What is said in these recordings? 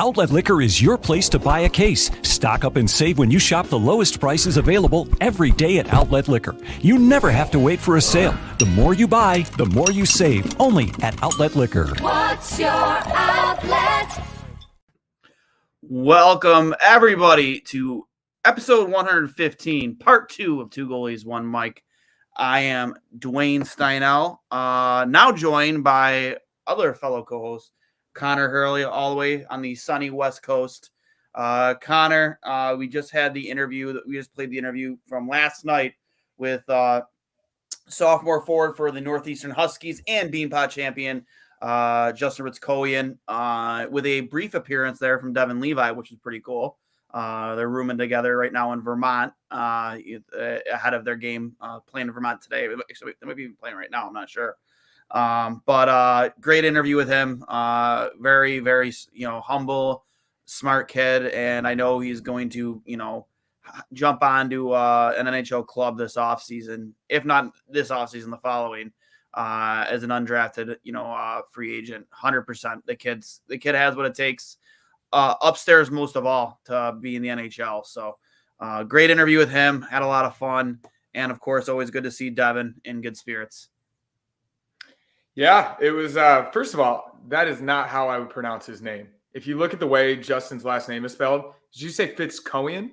Outlet Liquor is your place to buy a case. Stock up and save when you shop the lowest prices available every day at Outlet Liquor. You never have to wait for a sale. The more you buy, the more you save. Only at Outlet Liquor. What's your outlet? Welcome, everybody, to episode 115, part 2 of Two Goalies, One Mic. I am Duane Steinel, now joined by other fellow co-host, Conor Hurley, all the way on the sunny West Coast. Conor, we just played the interview from last night with sophomore forward for the Northeastern Huskies and Beanpot champion Justin Ritzkoian, with a brief appearance there from Devin Levi, which is pretty cool. They're rooming together right now in Vermont, ahead of their game, playing in Vermont today. Actually, they might be playing right now. I'm not sure. But great interview with him. Very, very, humble, smart kid. And I know he's going to, jump onto an NHL club this offseason, if not this offseason, the following, as an undrafted, free agent. 100%. The kid has what it takes, upstairs most of all, to be in the NHL. So great interview with him. Had a lot of fun. And of course, always good to see Devin in good spirits. Yeah, it was, first of all, that is not how I would pronounce his name. If you look at the way Justin's last name is spelled, did you say Fitzcoian?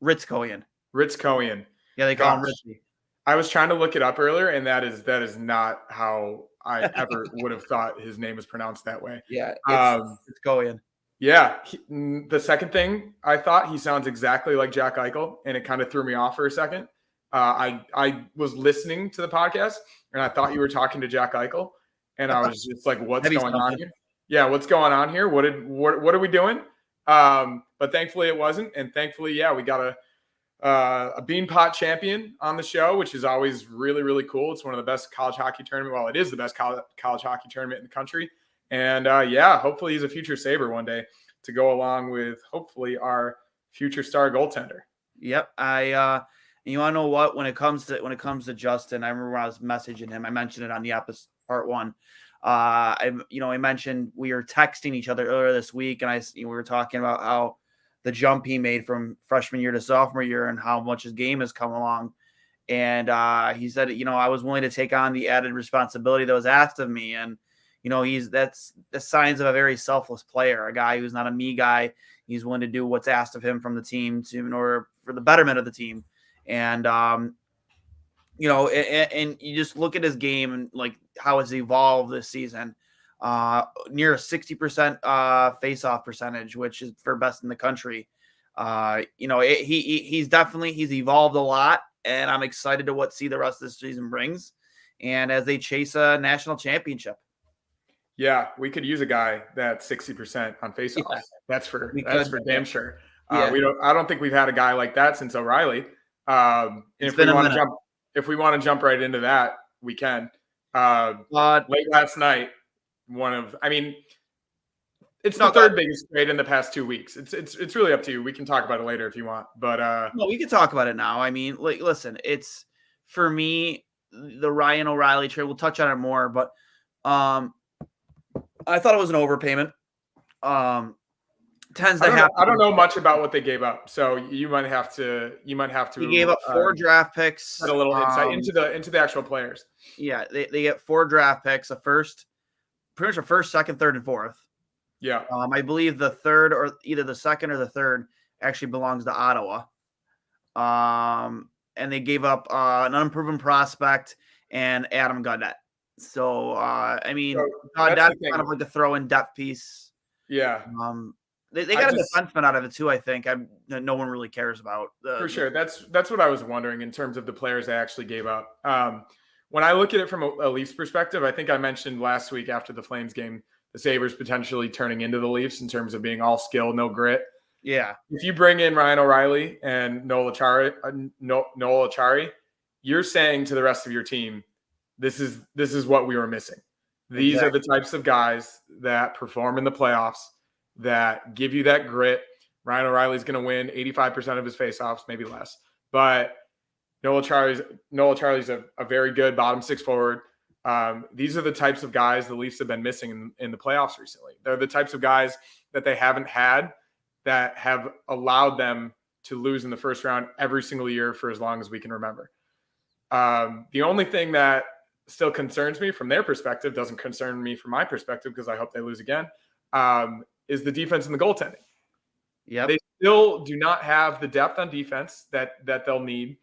Ritzkoian. Ritzkoian. Yeah, they call him Ritzy. I was trying to look it up earlier, and that is not how I ever would have thought his name was pronounced that way. Yeah, it's Ritzkoian. Yeah, the second thing I thought, he sounds exactly like Jack Eichel, and it kind of threw me off for a second. I was listening to the podcast, and I thought you were talking to Jack Eichel, and I was just like, "What's going on here?" Yeah, what's going on here? What are we doing? But thankfully it wasn't, and thankfully, yeah, we got a Beanpot champion on the show, which is always really, really cool. It's one of the best college hockey tournament. Well, it is the best college hockey tournament in the country, and yeah, hopefully he's a future Sabre one day to go along with hopefully our future star goaltender. Yep, you want to know what? When it comes to Justin, I remember when I was messaging him. I mentioned it on the episode part 1. I mentioned we were texting each other earlier this week, and we were talking about how the jump he made from freshman year to sophomore year and how much his game has come along. And he said, I was willing to take on the added responsibility that was asked of me. And that's the signs of a very selfless player, a guy who's not a me guy. He's willing to do what's asked of him from the team in order for the betterment of the team. And, and you just look at his game and like how it's evolved this season, near a 60% face-off percentage, which is for best in the country. He's evolved a lot, and I'm excited to see the rest of this season brings. And as they chase a national championship. Yeah, we could use a guy that's 60% on face-offs. Yeah. That's for damn sure. Yeah. I don't think we've had a guy like that since O'Reilly. And if we want to jump right into that, we can. Late last night, it's the third biggest trade in the past 2 weeks. It's really up to you. We can talk about it later if you want, but no, we can talk about it now. I mean, listen, it's for me the Ryan O'Reilly trade. We'll touch on it more, but I thought it was an overpayment. I don't know much about what they gave up, so you might have to. He gave up 4 draft picks. Had a little insight into the actual players. Yeah, they get 4 draft picks, pretty much a first, second, third, and fourth. Yeah. I believe the third, or either the second or the third, actually belongs to Ottawa. And they gave up an unproven prospect and Adam Gaudette. So that's kind of like a throw-in depth piece. Yeah. They got a defenseman out of it too, I think. No one really cares about. For sure. That's what I was wondering in terms of the players they actually gave up. When I look at it from a Leafs perspective, I think I mentioned last week after the Flames game, the Sabres potentially turning into the Leafs in terms of being all skill, no grit. Yeah. If you bring in Ryan O'Reilly and Noel Acciari, you're saying to the rest of your team, this is what we were missing. These are the types of guys that perform in the playoffs, that give you that grit. Ryan O'Reilly's going to win 85% of his faceoffs, maybe less. But Noel Acciari's a very good bottom 6 forward. These are the types of guys the Leafs have been missing in the playoffs recently. They're the types of guys that they haven't had that have allowed them to lose in the first round every single year for as long as we can remember. The only thing that still concerns me from their perspective, doesn't concern me from my perspective because I hope they lose again, is the defense and the goaltending. Yep. They still do not have the depth on defense that they'll need,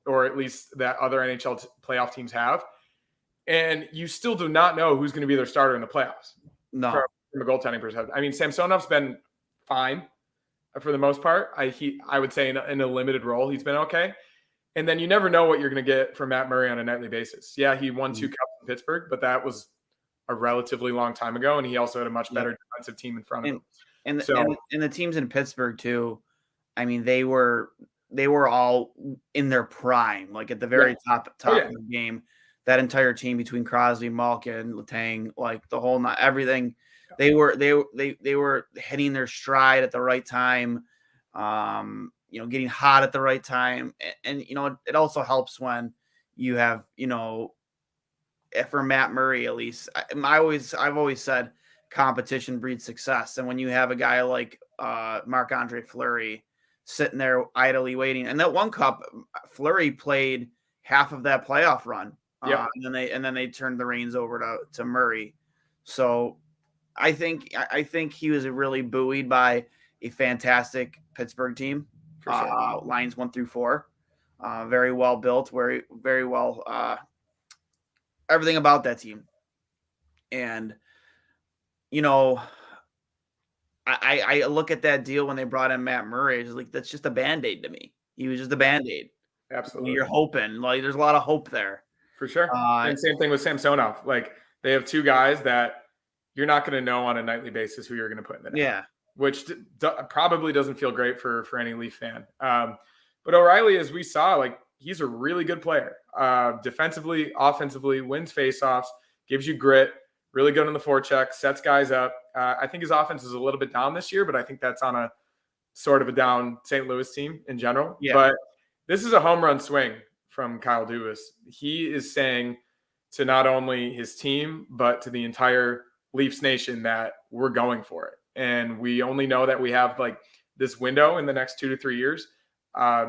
or at least that other NHL playoff teams have. And you still do not know who's going to be their starter in the playoffs. No. From a goaltending perspective. I mean, Samsonov's been fine for the most part. I would say in a limited role, he's been okay. And then you never know what you're going to get from Matt Murray on a nightly basis. Yeah, he won 2 cups in Pittsburgh, but that was a relatively long time ago, and he also had a much better defensive team in front of him. And the teams in Pittsburgh too, I mean, they were all in their prime, like at the very top of the game. That entire team between Crosby, Malkin, Letang, like the whole everything, they were hitting their stride at the right time. Getting hot at the right time, and it also helps when you have for Matt Murray at least. I've always said competition breeds success, and when you have a guy like Marc-Andre Fleury sitting there idly waiting, and that one cup, Fleury played half of that playoff run, and then they turned the reins over to Murray. So I think he was really buoyed by a fantastic Pittsburgh team. For sure. Lines 1 through 4, very well built, very well, everything about that team. And I look at that deal when they brought in Matt Murray. It's like, that's just a Band-Aid to me. He was just a Band-Aid. Absolutely. You're hoping, like, there's a lot of hope there. For sure. And same thing with Samsonov. Like, they have 2 guys that you're not going to know on a nightly basis who you're going to put in the net. Yeah. Which probably doesn't feel great for any Leaf fan. But O'Reilly, as we saw, like, he's a really good player. Defensively, offensively, wins faceoffs, gives you grit, really good on the forecheck, sets guys up. I think his offense is a little bit down this year, but I think that's on a sort of a down St. Louis team in general. Yeah. But this is a home run swing from Kyle Dubas. He is saying to not only his team, but to the entire Leafs nation that we're going for it. And we only know that we have like this window in the next 2 to 3 years.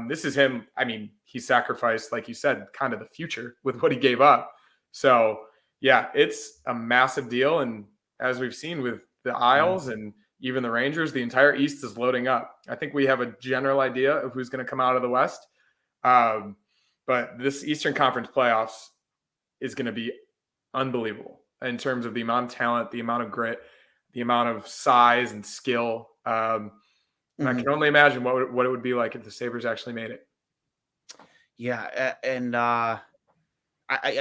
This is him. I mean, he sacrificed, like you said, kind of the future with what he gave up. So yeah, it's a massive deal. And as we've seen with the Isles and even the Rangers, the entire East is loading up. I think we have a general idea of who's going to come out of the West. But this Eastern Conference playoffs is going to be unbelievable in terms of the amount of talent, the amount of grit, the amount of size and skill. I can only imagine what it would be like if the Sabres actually made it. Yeah, and I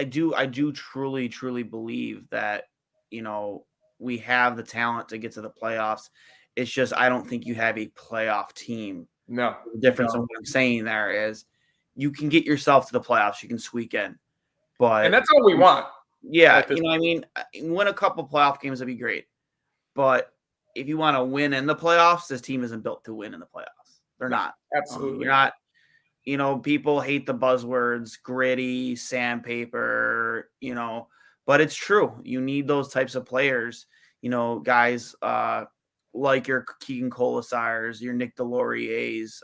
do truly believe that we have the talent to get to the playoffs. It's just I don't think you have a playoff team. No. The difference of what I'm saying there is you can get yourself to the playoffs, you can squeak in, and that's all we want. Yeah, I mean, win a couple playoff games would be great. But if you want to win in the playoffs, this team isn't built to win in the playoffs. They're not. Absolutely. You're not, people hate the buzzwords, gritty, sandpaper, but it's true. You need those types of players, guys like your Keegan Colasars, your Nick Delorier's.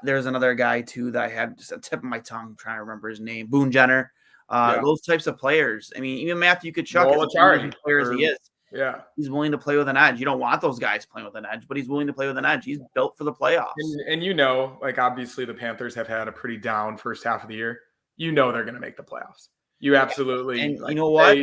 There's another guy too that I had just a tip of my tongue. I'm trying to remember his name. Boone Jenner. Those types of players. I mean, even Matthew Tkachuk is players he is. Yeah. He's willing to play with an edge. You don't want those guys playing with an edge, but he's willing to play with an edge. He's built for the playoffs. And like obviously the Panthers have had a pretty down first half of the year. They're going to make the playoffs. You absolutely. And you know what?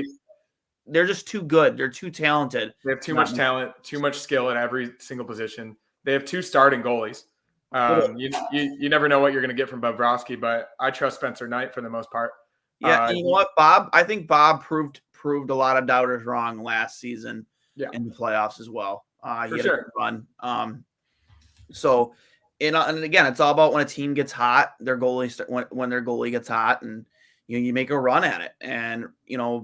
They're just too good. They're too talented. They have too much talent, too much skill at every single position. They have 2 starting goalies. You never know what you're going to get from Bobrovsky, but I trust Spencer Knight for the most part. Yeah, you know what, Bob? I think Bob proved a lot of doubters wrong last season in the playoffs as well. He had a good run. So, and again, it's all about when a team gets hot, their goalie when their goalie gets hot, and you make a run at it. And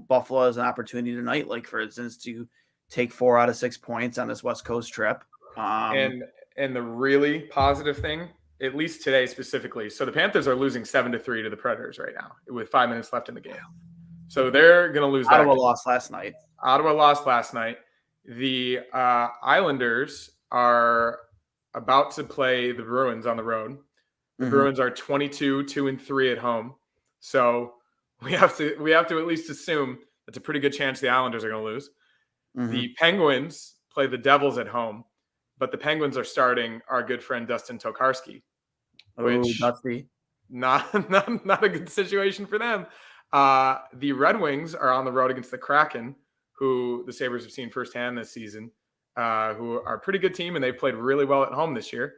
Buffalo has an opportunity tonight, like for instance, to take 4 out of 6 points on this West Coast trip. And the really positive thing, at least today specifically, so the Panthers are losing 7-3 to the Predators right now with 5 minutes left in the game. So they're going to lose. Ottawa lost last night. Ottawa lost last night. The Islanders are about to play the Bruins on the road. The Bruins are 22-2-3 at home. So we have to at least assume it's a pretty good chance the Islanders are going to lose. The Penguins play the Devils at home, but the Penguins are starting our good friend Dustin Tokarski, which not a good situation for them. The Red Wings are on the road against the Kraken, who the Sabres have seen firsthand this season, who are a pretty good team, and they've played really well at home this year.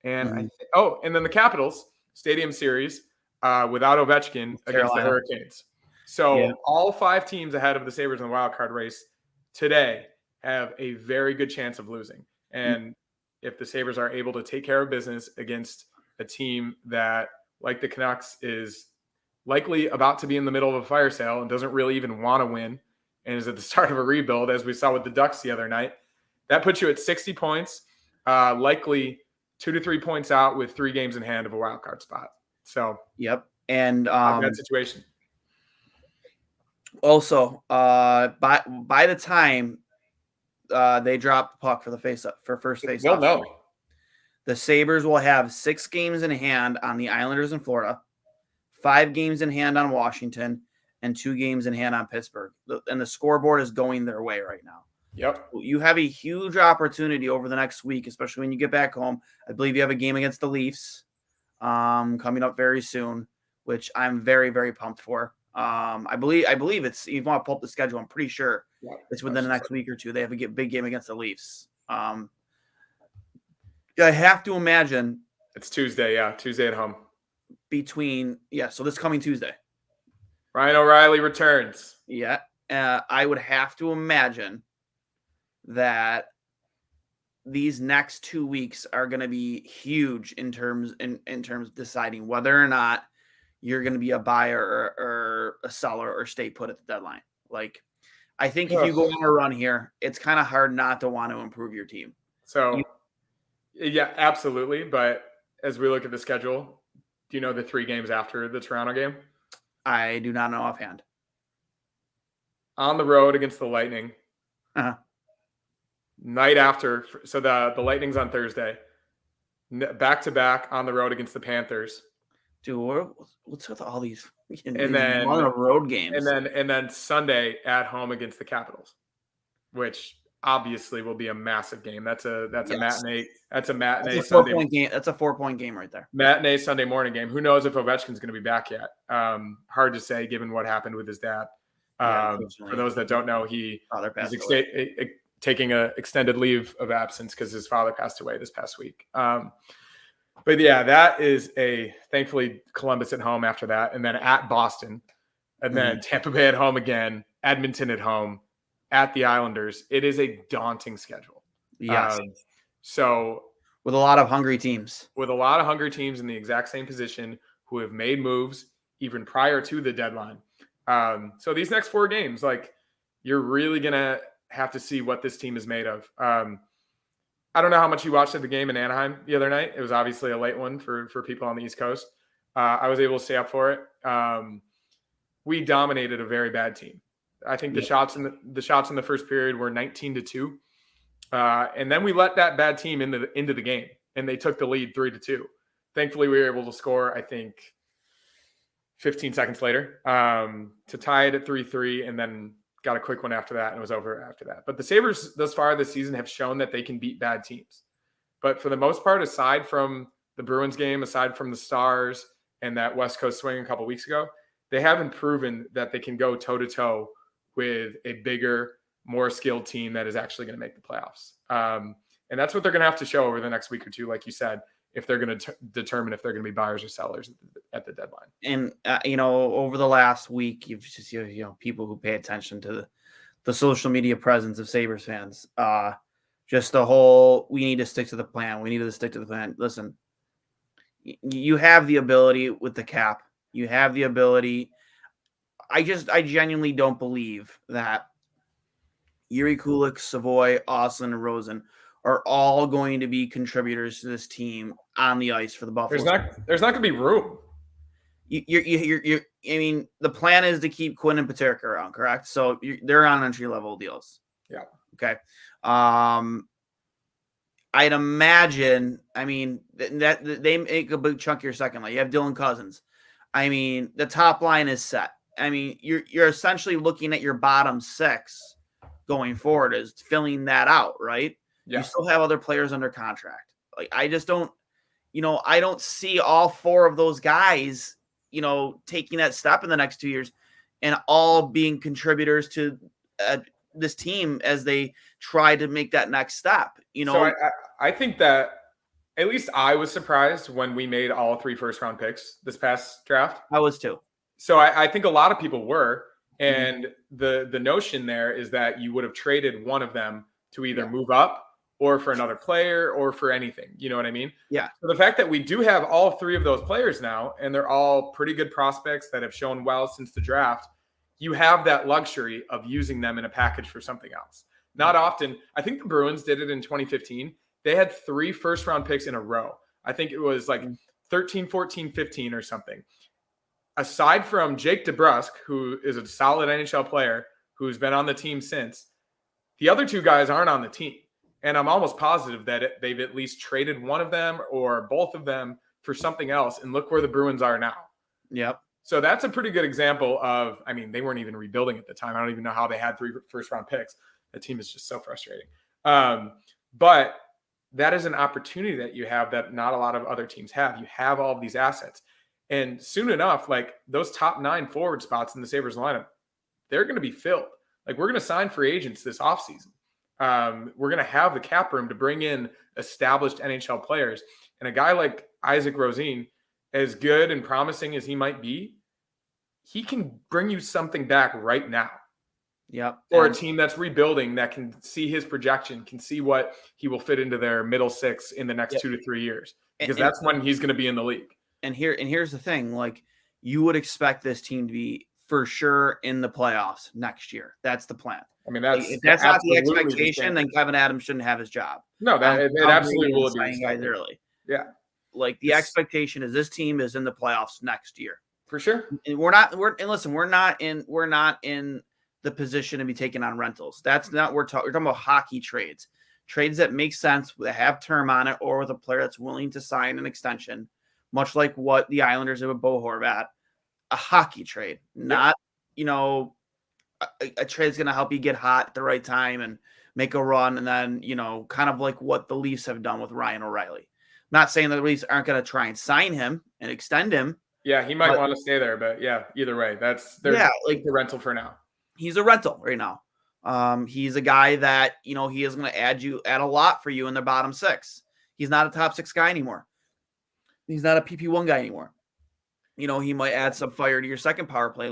And and then the Capitals Stadium Series without Ovechkin against the Hurricanes. So all 5 teams ahead of the Sabres in the wild card race today have a very good chance of losing. And if the Sabres are able to take care of business against a team that, like the Canucks, is likely about to be in the middle of a fire sale and doesn't really even want to win and is at the start of a rebuild, as we saw with the Ducks the other night, that puts you at 60 points, likely 2 to 3 points out with 3 games in hand of a wild card spot. So, and that situation. Also, by the time they drop the puck for the first face-off, the Sabres will have 6 games in hand on the Islanders in Florida, 5 games in hand on Washington, and 2 games in hand on Pittsburgh. And the scoreboard is going their way right now. You have a huge opportunity over the next week, especially when you get back home. I believe you have a game against the Leafs coming up very soon, which I'm very, very pumped for. I believe it's, you want to pull up the schedule, I'm pretty sure it's within the next week or two. They have a big game against the Leafs. I have to imagine it's Tuesday. Tuesday at home. So this coming Tuesday. Ryan O'Reilly returns. I would have to imagine that these next 2 weeks are going to be huge in terms of deciding whether or not you're going to be a buyer or a seller or stay put at the deadline. Like, I think if you go on a run here, it's kind of hard not to want to improve your team. So, yeah, absolutely. But as we look at the schedule, do you know the 3 games after the Toronto game? I do not know offhand. On the road against the Lightning. Night after. So the Lightning's on Thursday. Back-to-back on the road against the Panthers. Dude, what's with all these and then road games? And then Sunday at home against the Capitals, which obviously will be a massive game. That's a matinee. That's a matinee. That's a 4-point game. That's a 4-point game right there. Matinee Sunday morning game. Who knows if Ovechkin's going to be back yet? Hard to say given what happened with his dad. For those that don't know, he's taking an extended leave of absence because his father passed away this past week. But yeah, that is thankfully Columbus at home after that, and then at Boston, and then Tampa Bay at home again, Edmonton at home, at the Islanders. It is a daunting schedule. Yes. So with a lot of hungry teams. With a lot of hungry teams in the exact same position who have made moves even prior to the deadline. So these next 4 games, like, you're really going to have to see what this team is made of. I don't know how much you watched the game in Anaheim the other night. It was obviously a late one for people on the East Coast. I was able to stay up for it. We dominated a very bad team. I think the shots in the first period were 19-2. And then we let that bad team into the game, and they took the lead 3-2. Thankfully, we were able to score, I think, 15 seconds later to tie it at 3-3, and then got a quick one after that, and it was over after that. But the Sabres thus far this season have shown that they can beat bad teams. But for the most part, aside from the Bruins game, aside from the Stars and that West Coast swing a couple weeks ago, they haven't proven that they can go toe-to-toe with a bigger, more skilled team that is actually going to make the playoffs. And that's what they're going to have to show over the next week or two, like you said, if they're going to determine if they're going to be buyers or sellers at the deadline. And, over the last week, you've just, people who pay attention to the social media presence of Sabres fans, just the whole, we need to stick to the plan. We need to stick to the plan. Listen, you have the ability with the cap. You have the ability. I genuinely don't believe that Yuri Kulik, Savoy, Ostlund, and Rosen are all going to be contributors to this team on the ice for the Buffalo. There's not going to be room. I mean, the plan is to keep Quinn and Paterka around, correct? So they're on entry level deals. Yeah. Okay. I'd imagine, I mean, that they make a big chunk of your second line. You have Dylan Cousins. I mean, the top line is set. I mean, you're essentially looking at your bottom six going forward as filling that out, right? Yeah. You still have other players under contract. Like, I just don't, I don't see all four of those guys, taking that step in the next 2 years and all being contributors to this team as they try to make that next step. So I think that at least I was surprised when we made all 3 first-round picks this past draft. I was too. So I think a lot of people were. And the notion there is that you would have traded one of them to either move up or for another player or for anything. You know what I mean? Yeah. So the fact that we do have all 3 of those players now, and they're all pretty good prospects that have shown well since the draft, you have that luxury of using them in a package for something else. Not often. I think the Bruins did it in 2015. They had 3 first-round picks in a row. I think it was like 13, 14, 15 or something. Aside from Jake DeBrusk, who is a solid NHL player who's been on the team since, the other 2 guys aren't on the team. And I'm almost positive that they've at least traded one of them or both of them for something else. And look where the Bruins are now. Yep. So that's a pretty good example of, I mean, they weren't even rebuilding at the time. I don't even know how they had 3 first-round picks. The team is just so frustrating. But that is an opportunity that you have that not a lot of other teams have. You have all of these assets. And soon enough, like those top 9 forward spots in the Sabres lineup, they're going to be filled. Like we're going to sign free agents this offseason. We're going to have the cap room to bring in established NHL players. And a guy like Isaac Rosén, as good and promising as he might be, he can bring you something back right now. Yep. Or a team that's rebuilding that can see his projection, can see what he will fit into their middle 6 in the next 2 to 3 years. Because that's when he's going to be in the league. And here's the thing, like you would expect this team to be for sure in the playoffs next year. That's the plan. I mean, that's if that's not the expectation, then Kevin Adams shouldn't have his job. No, it absolutely will be guys early. Yeah. Like the expectation is this team is in the playoffs next year. For sure. And we're not in the position to be taking on rentals. That's not we're talking about hockey trades. Trades that make sense, that have term on it, or with a player that's willing to sign an extension. Much like what the Islanders did with Bo Horvat, a hockey trade, not, a trade is going to help you get hot at the right time and make a run. And then, kind of like what the Leafs have done with Ryan O'Reilly. Not saying that the Leafs aren't going to try and sign him and extend him. Yeah, he might want to stay there, but either way, the rental for now. He's a rental right now. He's a guy that, he is going to add a lot for you in the bottom 6. He's not a top 6 guy anymore. He's not a PP1 guy anymore. He might add some fire to your second power play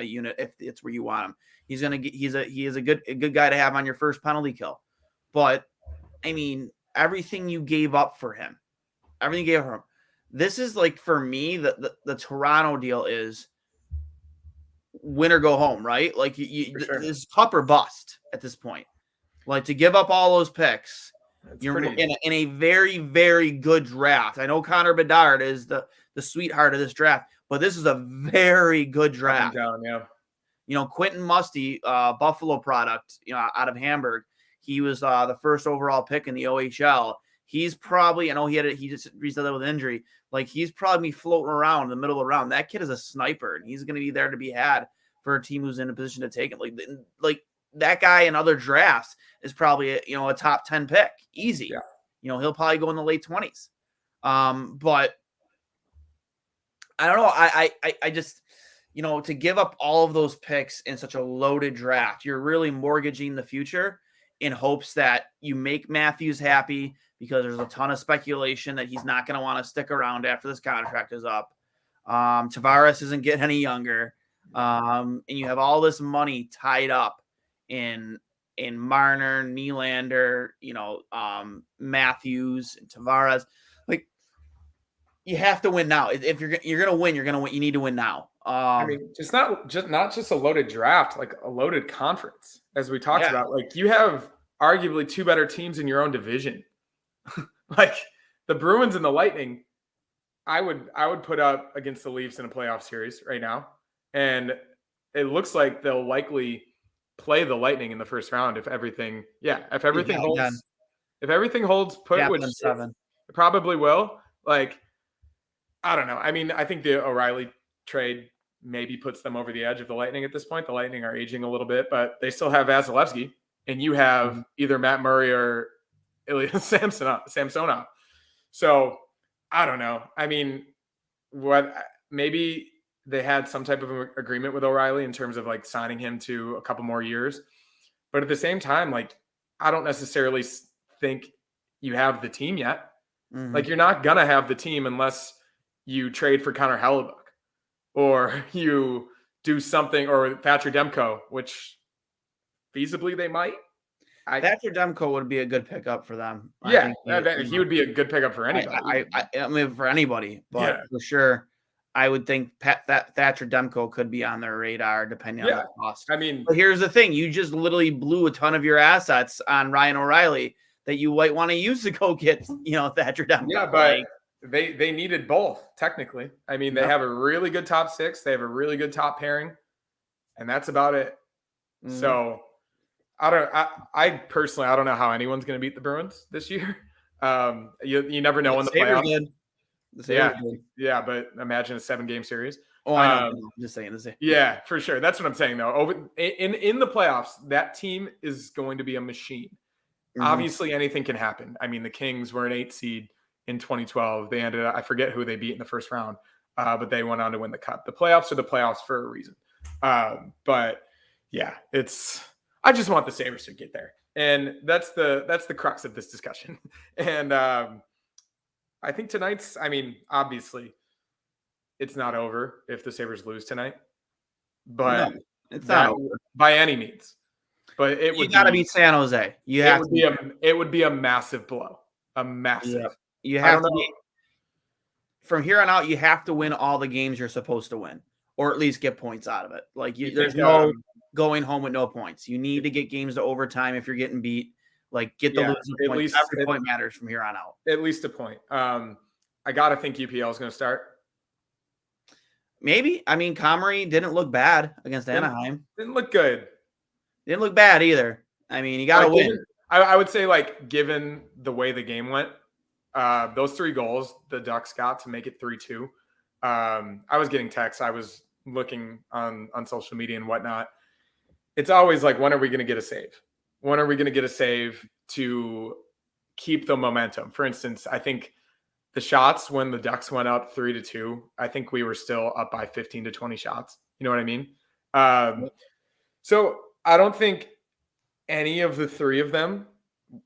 unit if it's where you want him. He is a good guy to have on your first penalty kill. But I mean, everything you gave up for him, this is like for me the Toronto deal is win or go home, right? Like sure. This is cup or bust at this point. Like to give up all those picks. You're in a very, very good draft. I know Connor Bedard is the sweetheart of this draft, but this is a very good draft. Quentin Musty, Buffalo product, out of Hamburg. He was the first overall pick in the OHL. He's probably, I know he just reset with injury. Like he's probably floating around in the middle of the round. That kid is a sniper, and he's going to be there to be had for a team who's in a position to take him. Like that guy in other drafts is probably a top 10 pick, easy. Yeah. He'll probably go in the late 20s. But I don't know. I just to give up all of those picks in such a loaded draft, you're really mortgaging the future in hopes that you make Matthews happy because there's a ton of speculation that he's not going to want to stick around after this contract is up. Tavares isn't getting any younger. And you have all this money tied up in Marner, Nylander, Matthews, and Tavares. Like you have to win now. If you're gonna win, you need to win now. I mean, not just a loaded draft, like a loaded conference, as we talked about. Like you have arguably 2 better teams in your own division. Like the Bruins and the Lightning, I would put up against the Leafs in a playoff series right now, and it looks like they'll likely play the Lightning in the first round if everything holds. Again. If everything holds put, Yeah, which then 7. it probably will. Like, I don't know. I mean, I think the O'Reilly trade maybe puts them over the edge of the Lightning at this point. The Lightning are aging a little bit, but they still have Vasilevsky, and you have either Matt Murray or Ilya Samsonov. So I don't know. I mean, maybe they had some type of agreement with O'Reilly in terms of like signing him to a couple more years. But at the same time, like, I don't necessarily think you have the team yet. Mm-hmm. Like, you're not going to have the team unless you trade for Connor Hellebuck or you do something, or Thatcher Demko, which feasibly they might. Thatcher Demko would be a good pickup for them. Yeah, he would be a good pickup for anybody. I mean, for anybody, but Yeah. for sure, I would think Thatcher Demko could be on their radar depending on the cost. I mean, but here's the thing: you just literally blew a ton of your assets on Ryan O'Reilly that you might want to use to go get, Thatcher Demko. Yeah, but they needed both technically. I mean, they have a really good top 6, they have a really good top pairing, and that's about it. Mm-hmm. So I personally, I don't know how anyone's going to beat the Bruins this year. You never know in the playoffs. Yeah, but imagine a 7-game series. Oh, I know. I'm just saying the same. Yeah, for sure. That's what I'm saying, though. In the playoffs, that team is going to be a machine. Mm-hmm. Obviously, anything can happen. I mean, the Kings were an 8 seed in 2012. They ended up, I forget who they beat in the first round, but they went on to win the Cup. The playoffs are the playoffs for a reason. But yeah, I just want the Sabres to get there. And that's the crux of this discussion. And I think obviously it's not over if the Sabres lose tonight, but it's not over by any means. But you got to beat San Jose. It would be a massive blow, a massive. Yeah. You have to from here on out. You have to win all the games you're supposed to win, or at least get points out of it. Like there's no going home with no points. You need to get games to overtime if you're getting beat. Like, get the losing point. At least every point matters from here on out. At least a point. I gotta think UPL is going to start. Maybe. I mean, Comrie didn't look bad against Anaheim. Didn't look good. Didn't look bad either. I mean, you got to win. I would say, like, given the way the game went, those 3 goals the Ducks got to make it 3-2. I was getting texts. I was looking on social media and whatnot. It's always like, when are we going to get a save? When are we going to get a save to keep the momentum? For instance, I think the shots when the Ducks went up 3-2, I think we were still up by 15 to 20 shots. You know what I mean? So I don't think any of the 3 of them,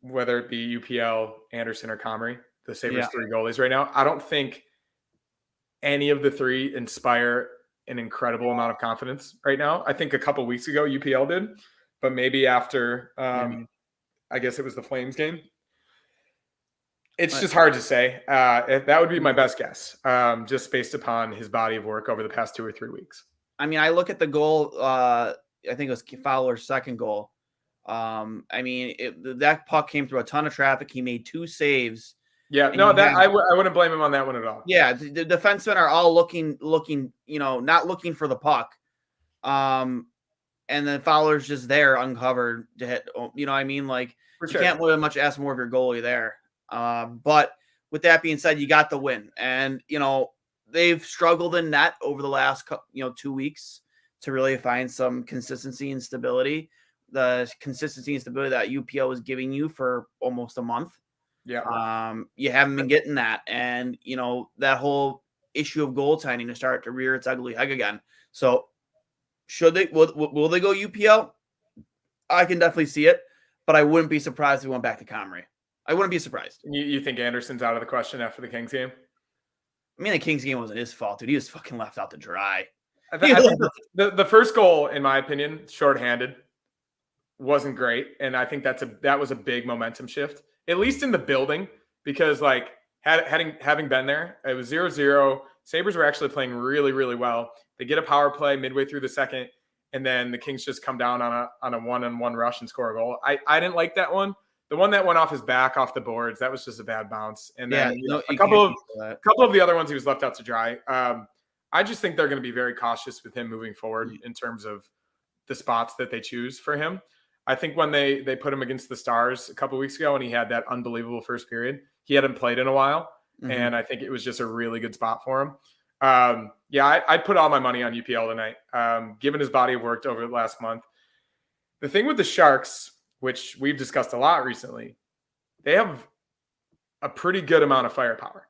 whether it be UPL, Anderson, or Comrie, the Sabres 3 goalies right now, I don't think any of the 3 inspire an incredible amount of confidence right now. I think a couple weeks ago UPL did, but maybe after I guess it was the Flames game. It's just hard to say. That would be my best guess, just based upon his body of work over the past 2 or 3 weeks. I mean, I look at the goal. I think it was Fowler's second goal. I mean, that puck came through a ton of traffic. He made 2 saves. Yeah, no, I wouldn't blame him on that one at all. Yeah, the defensemen are all looking, not looking for the puck. And then Fowler's just there uncovered to hit. You know what I mean? Like, you can't really much ask more of your goalie there. But with that being said, you got the win. And, they've struggled in net over the last 2 weeks to really find some consistency and stability. The consistency and stability that UPL was giving you for almost a month. Yeah. You haven't been getting that. And, that whole issue of goaltending to start to rear its ugly head again. So will they go UPL? I can definitely see it, but I wouldn't be surprised if we went back to Comrie. I wouldn't be surprised. You think Anderson's out of the question after the Kings game? I mean, the Kings game wasn't his fault, dude. He was fucking left out to dry. I think the first goal, in my opinion, shorthanded, wasn't great. And I think that was a big momentum shift, at least in the building, because like having been there, it was 0-0. Sabres were actually playing really, really well. They get a power play midway through the second, and then the Kings just come down on a one-on-one rush and score a goal. I didn't like that one. The one that went off his back off the boards, that was just a bad bounce. And then a couple of the other ones he was left out to dry. I just think they're going to be very cautious with him moving forward in terms of the spots that they choose for him. I think when they put him against the Stars a couple weeks ago and he had that unbelievable first period, he hadn't played in a while. And I think it was just a really good spot for him. I put all my money on UPL tonight, given his body of work over the last month. The thing with the Sharks, which we've discussed a lot recently, they have a pretty good amount of firepower.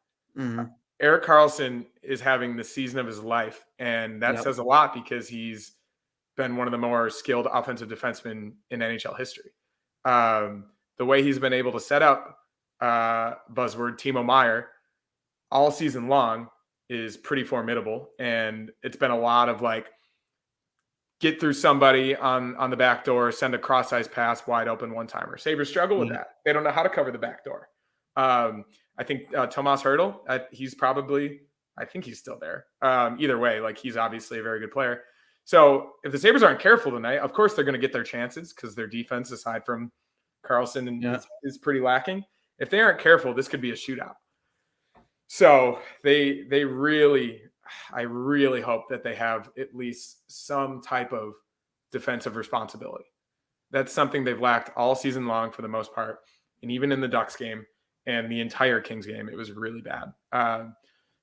Erik Karlsson is having the season of his life, and that says a lot because he's been one of the more skilled offensive defensemen in NHL history. The way he's been able to set up buzzword Timo Meier all season long is pretty formidable. And it's been a lot of like, get through somebody on the back door, send a cross-ice pass, wide open one-timer. Sabres struggle with that. They don't know how to cover the back door. I think Tomas Hertl, I think he's still there. Either way, like he's obviously a very good player. So if the Sabres aren't careful tonight, of course they're going to get their chances because their defense, aside from Karlsson, is pretty lacking. If they aren't careful, this could be a shootout. So I really hope that they have at least some type of defensive responsibility. That's something they've lacked all season long for the most part. And even in the Ducks game and the entire Kings game, it was really bad.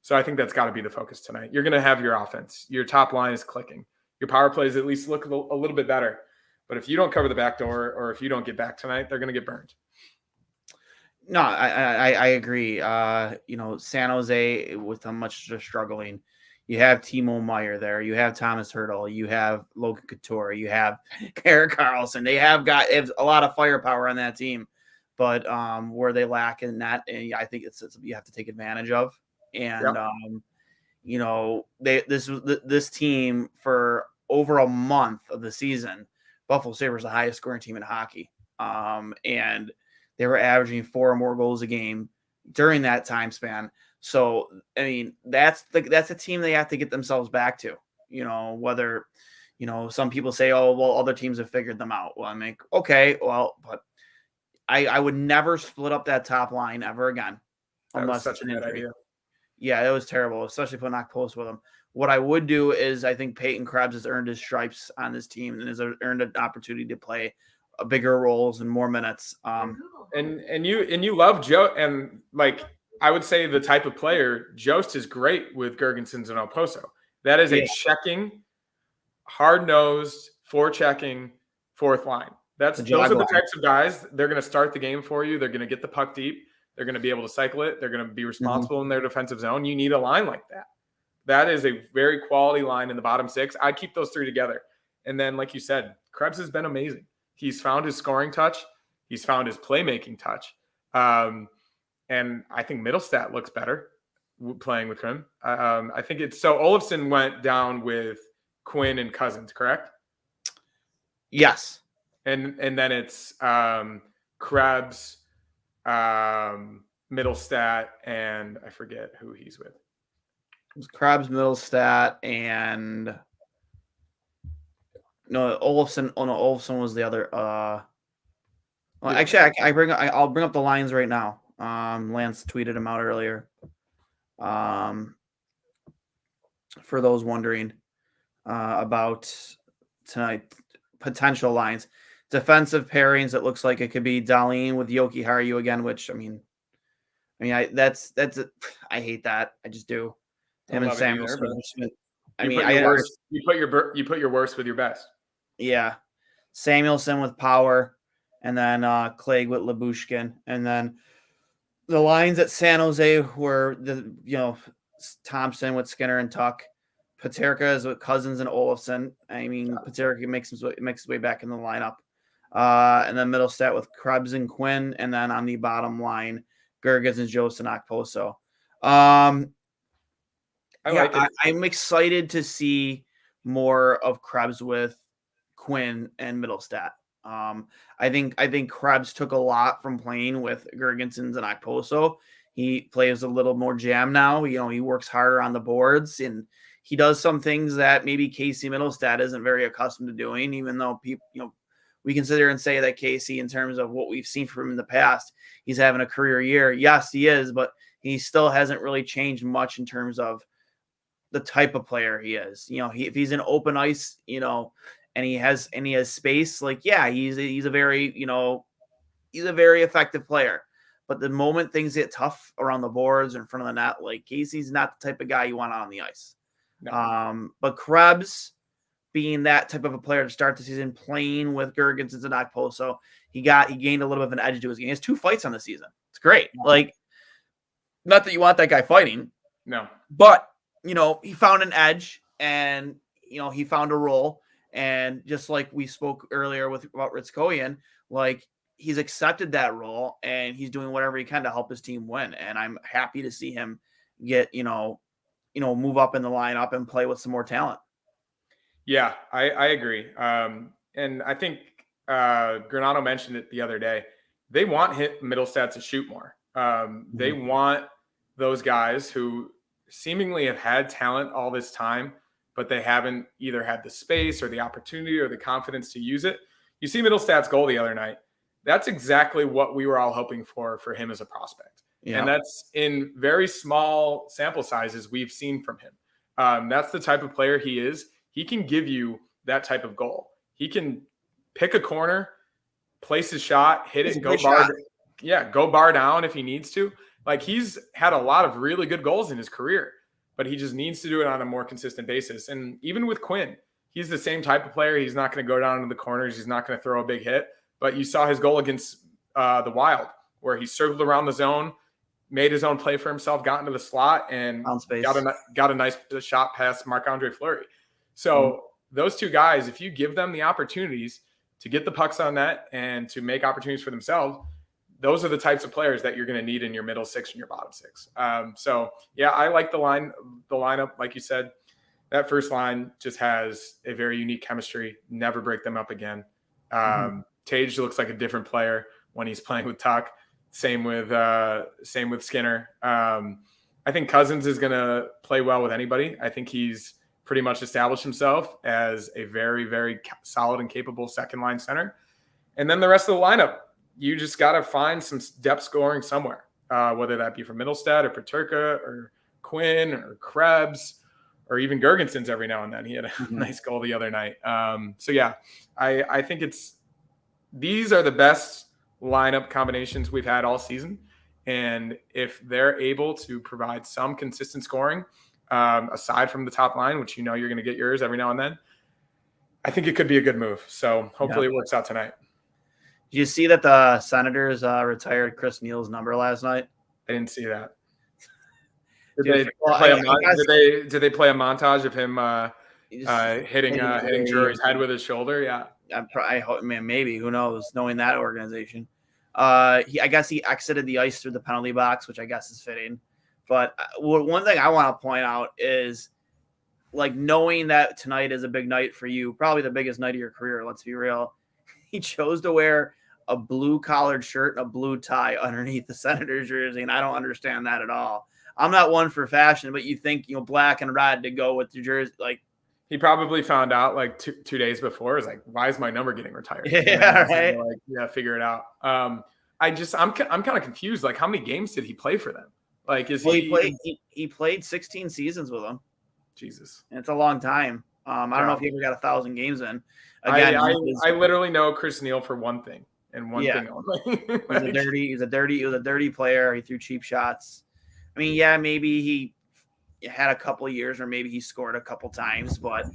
So I think that's got to be the focus tonight. You're going to have your offense. Your top line is clicking. Your power plays at least look a little bit better. But if you don't cover the back door or if you don't get back tonight, they're going to get burned. No, I agree. San Jose with how much they're struggling. You have Timo Meier there. You have Thomas Hertl. You have Logan Couture. You have Erik Karlsson. They have a lot of firepower on that team, but where they lack in that, and I think it's you have to take advantage of. And this team for over a month of the season, Buffalo Sabres the highest scoring team in hockey, and they were averaging 4 or more goals a game during that time span. So, I mean, that's a team they have to get themselves back to, whether, some people say, oh, well, other teams have figured them out. Well, I mean, okay, well, but I would never split up that top line ever again. Unless that's an injury. Idea. Yeah, it was terrible, especially putting knock post with him. What I would do is I think Peyton Krebs has earned his stripes on this team and has earned an opportunity to play bigger roles and more minutes. And you love Joe, and like I would say the type of player Jost is great with Girgensons and Oposo. That is a checking, hard-nosed, forechecking fourth line. Those are the types of guys. They're going to start the game for you. They're going to get the puck deep. They're going to be able to cycle it. They're going to be responsible in their defensive zone. You need a line like that. That is a very quality line in the bottom six. I keep those three together. And then, like you said, Krebs has been amazing. He's found his scoring touch. He's found his playmaking touch. And I think Middlestat looks better playing with him. I think it's so Olofsson went down with Quinn and Cousins, correct? Yes. And then it's Krebs, Middlestat, and I forget who he's with. It was Krebs, Middlestat, and Olofsson. Oh no, Olofsson was the other. Actually, I'll bring up the lines right now. Lance tweeted them out earlier. For those wondering about tonight, potential lines, defensive pairings. It looks like it could be Dahlin with Yoki Haru again, which I mean, that's I hate that. I just do. Him and Samuelson. You put your worst with your best. Yeah, Samuelson with power, and then Clegg with Lyubushkin, and then the lines at San Jose were Thompson with Skinner and Tuck. Paterka is with Cousins and Olofsson. I mean, Paterka makes his way back in the lineup. And then Middlestat with Krebs and Quinn, and then on the bottom line, Girgensons and Jost and Okposo. I'm excited to see more of Krebs with Quinn and Middlestat. I think Krebs took a lot from playing with Girgensons and Okposo. He plays a little more jam now. He works harder on the boards, and he does some things that maybe Casey Middlestat isn't very accustomed to doing, even though people, we consider and say that Casey, in terms of what we've seen from him in the past, he's having a career year. Yes, he is, but he still hasn't really changed much in terms of the type of player he is. If he's in open ice, and he has space, like, yeah, he's a very, he's a very effective player. But the moment things get tough around the boards or in front of the net, like, Casey's not the type of guy you want on the ice. No. But Krebs, being that type of a player to start the season, playing with Gergens and Okposo, he gained a little bit of an edge to his game. He has 2 fights on the season. It's great. Like, not that you want that guy fighting. No. But, he found an edge, and, he found a role. And just like we spoke earlier about Ritskoyan, like, he's accepted that role, and he's doing whatever he can to help his team win. And I'm happy to see him get, move up in the lineup and play with some more talent. Yeah, I agree. And I think Granado mentioned it the other day. They want Middlestat to shoot more. They want those guys who seemingly have had talent all this time, but they haven't either had the space or the opportunity or the confidence to use it. You see Middlestat's goal the other night. That's exactly what we were all hoping for him as a prospect. Yeah. And that's in very small sample sizes we've seen from him. That's the type of player he is. He can give you that type of goal. He can pick a corner, place his shot, hit it, go bar down if he needs to. Like, he's had a lot of really good goals in his career, but he just needs to do it on a more consistent basis. And even with Quinn, he's the same type of player. He's not going to go down into the corners. He's not going to throw a big hit. But you saw his goal against the Wild, where he circled around the zone, made his own play for himself, got into the slot, and got a nice shot past Marc-Andre Fleury. So those two guys, if you give them the opportunities to get the pucks on net and to make opportunities for themselves, those are the types of players that you're going to need in your middle six and your bottom six. So yeah, I like the lineup. Like you said, that first line just has a very unique chemistry. Never break them up again. Tage looks like a different player when he's playing with Tuck. Same with Skinner. I think Cousins is going to play well with anybody. I think he's pretty much established himself as a very, very solid and capable second line center. And then the rest of the lineup, you just got to find some depth scoring somewhere, whether that be from Middlestat or Peterka or Quinn or Krebs or even Gergensons every now and then. He had a nice goal the other night. So yeah, I think these are the best lineup combinations we've had all season. And if they're able to provide some consistent scoring, aside from the top line, which you're going to get yours every now and then, I think it could be a good move. So hopefully it works out tonight. Did you see that the Senators retired Chris Neal's number last night? I didn't see that. Did they play a montage of him hitting Drury's head with his shoulder? Yeah. I hope, man, maybe. Who knows? Knowing that organization. I guess he exited the ice through the penalty box, which I guess is fitting. But one thing I want to point out is, like, knowing that tonight is a big night for you, probably the biggest night of your career, let's be real. He chose to wear a blue collared shirt and a blue tie underneath the Senators jersey, and I don't understand that at all. I'm not one for fashion, but you think, black and red to go with the jersey. Like, he probably found out like two days before. Is like, why is my number getting retired? Yeah, right. Like, yeah, figure it out. I'm kind of confused. Like, how many games did he play for them? Like, he played 16 seasons with them. Jesus, and it's a long time. I don't know if he ever got 1,000 games in. Again, I literally know Chris Neal for one thing and one thing only. He was a dirty player. He threw cheap shots. I mean, yeah, maybe he had a couple of years, or maybe he scored a couple times, but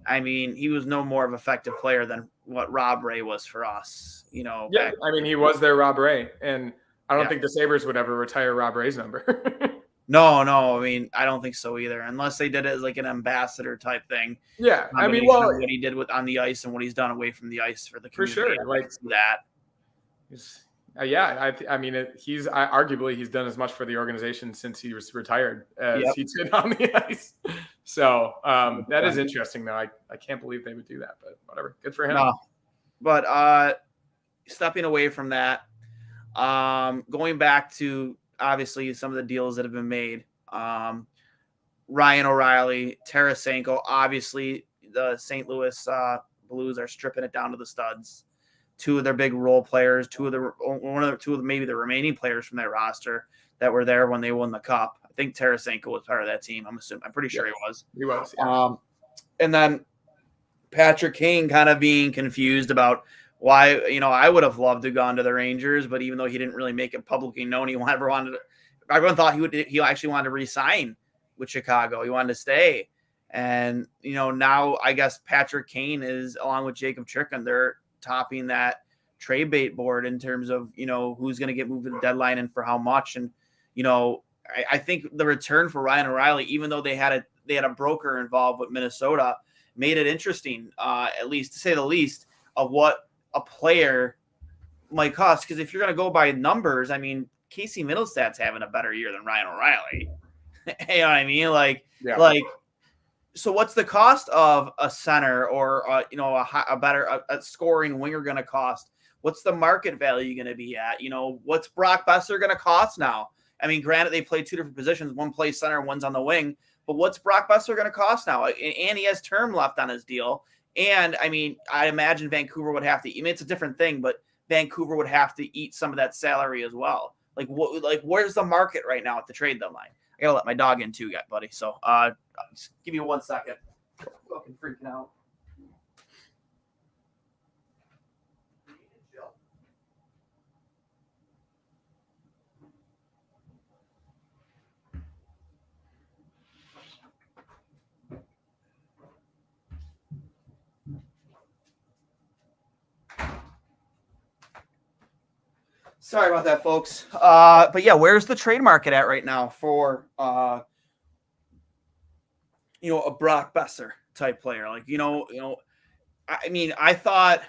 I mean, he was no more of an effective player than what Rob Ray was for us. Yeah, I mean, he was their Rob Ray, and I don't think the Sabres would ever retire Rob Ray's number. No, I mean, I don't think so either, unless they did it as like an ambassador type thing. Yeah, I mean, what he did on the ice and what he's done away from the ice for the community. For sure, like that. Arguably he's done as much for the organization since he was retired as he did on the ice. So that is interesting, though. I can't believe they would do that, but whatever. Good for him. No. But stepping away from that, going back to obviously some of the deals that have been made. Ryan O'Reilly, Tarasenko, obviously the St. Louis Blues are stripping it down to the studs. Two of their big role players, two of the maybe the remaining players from their roster that were there when they won the cup. I think Tarasenko was part of that team. I'm pretty sure he was. He was. Yeah. And then Patrick Kane kind of being confused about why, I would have loved to have gone to the Rangers, but even though he didn't really make it publicly known, everyone thought he actually wanted to re-sign with Chicago. He wanted to stay. And, now I guess Patrick Kane is, along with Jacob Chikrin, they're topping that trade bait board in terms of, who's going to get moved to the deadline and for how much. And, I think the return for Ryan O'Reilly, even though they had a broker involved with Minnesota, made it interesting, at least to say the least, of what a player might cost. Because if you're going to go by numbers, I mean, Casey Middlestad's having a better year than Ryan O'Reilly. You know what I mean? So what's the cost of a center or a better scoring winger going to cost? What's the market value going to be at? What's Brock Besser going to cost now? I mean, granted, they play two different positions. One plays center, one's on the wing. But what's Brock Besser going to cost now? And he has term left on his deal. And, I mean, I imagine Vancouver would have to – I mean, it's a different thing, but Vancouver would have to eat some of that salary as well. Where's the market right now at the trade deadline? I got to let my dog in too, buddy. So just give me 1 second. Fucking freaking out. Sorry about that, folks. But yeah, where's the trade market at right now for a Brock Besser type player? I mean, I thought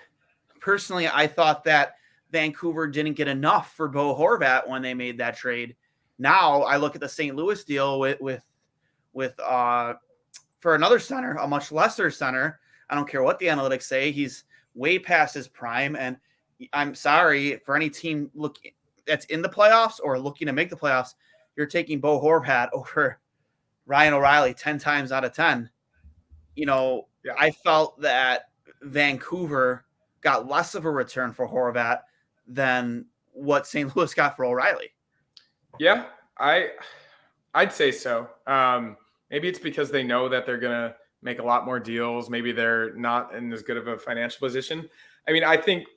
that Vancouver didn't get enough for Bo Horvat when they made that trade. Now I look at the St. Louis deal with for another center, a much lesser center. I don't care what the analytics say. He's way past his prime, and I'm sorry for any team that's in the playoffs or looking to make the playoffs. You're taking Bo Horvat over Ryan O'Reilly 10 times out of 10. I felt that Vancouver got less of a return for Horvat than what St. Louis got for O'Reilly. Yeah, I'd say so. Maybe it's because they know that they're going to make a lot more deals. Maybe they're not in as good of a financial position. I mean, I think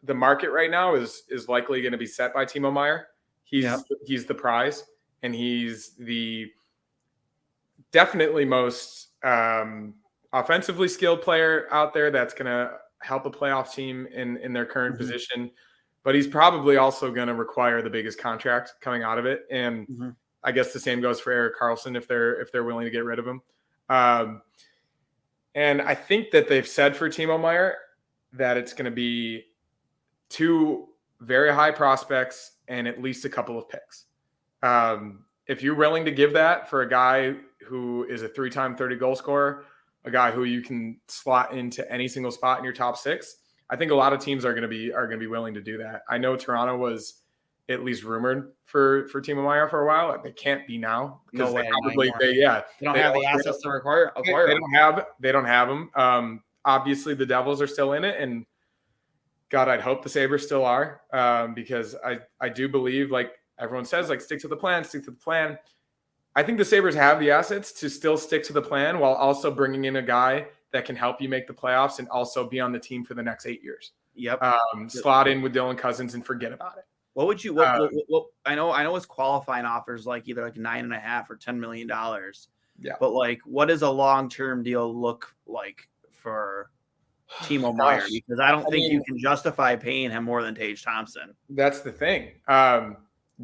the market right now is likely going to be set by Timo Meier. He's the prize, and he's the definitely most offensively skilled player out there that's going to help a playoff team in their current position. But he's probably also going to require the biggest contract coming out of it. And I guess the same goes for Erik Karlsson if they're willing to get rid of him. And I think that they've said for Timo Meier that it's going to be 2 very high prospects and at least a couple of picks. If you're willing to give that for a guy who is a 3-time 30-goal scorer, a guy who you can slot into any single spot in your top 6, I think a lot of teams are going to be willing to do that. I know Toronto was at least rumored for Timo Meier for a while. They can't be now because they don't have the assets to acquire. They don't have them. Obviously, the Devils are still in it, and God, I'd hope the Sabres still are, because I do believe, like everyone says, like stick to the plan. I think the Sabres have the assets to still stick to the plan while also bringing in a guy that can help you make the playoffs and also be on the team for the next 8 years. Yep. Slot in with Dylan Cousins and forget about it. What would you? What I know it's qualifying offers like either like $9.5 or $10 million. Yeah. But what does a long-term deal look like for Timo Meier? Because I don't think you can justify paying him more than Tage Thompson. That's the thing.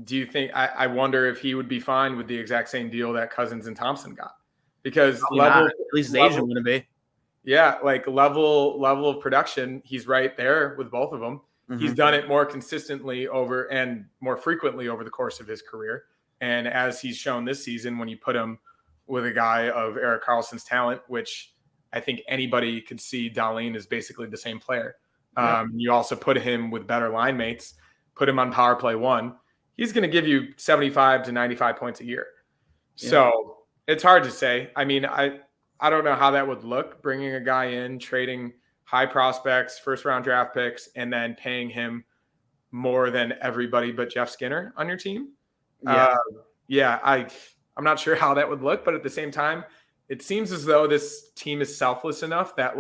Do you think? I wonder if he would be fine with the exact same deal that Cousins and Thompson got, because at least his agent wouldn't be. Yeah, like level of production, he's right there with both of them. He's done it more consistently over and more frequently over the course of his career. And as he's shown this season, when you put him with a guy of Erik Karlsson's talent, which I think anybody could see Dahlin is basically the same player. You also put him with better line mates, put him on power play 1. He's going to give you 75 to 95 points a year. Yeah. So it's hard to say. I mean, I don't know how that would look, bringing a guy in, trading high prospects, first-round draft picks, and then paying him more than everybody but Jeff Skinner on your team. I'm not sure how that would look, but at the same time, it seems as though this team is selfless enough that,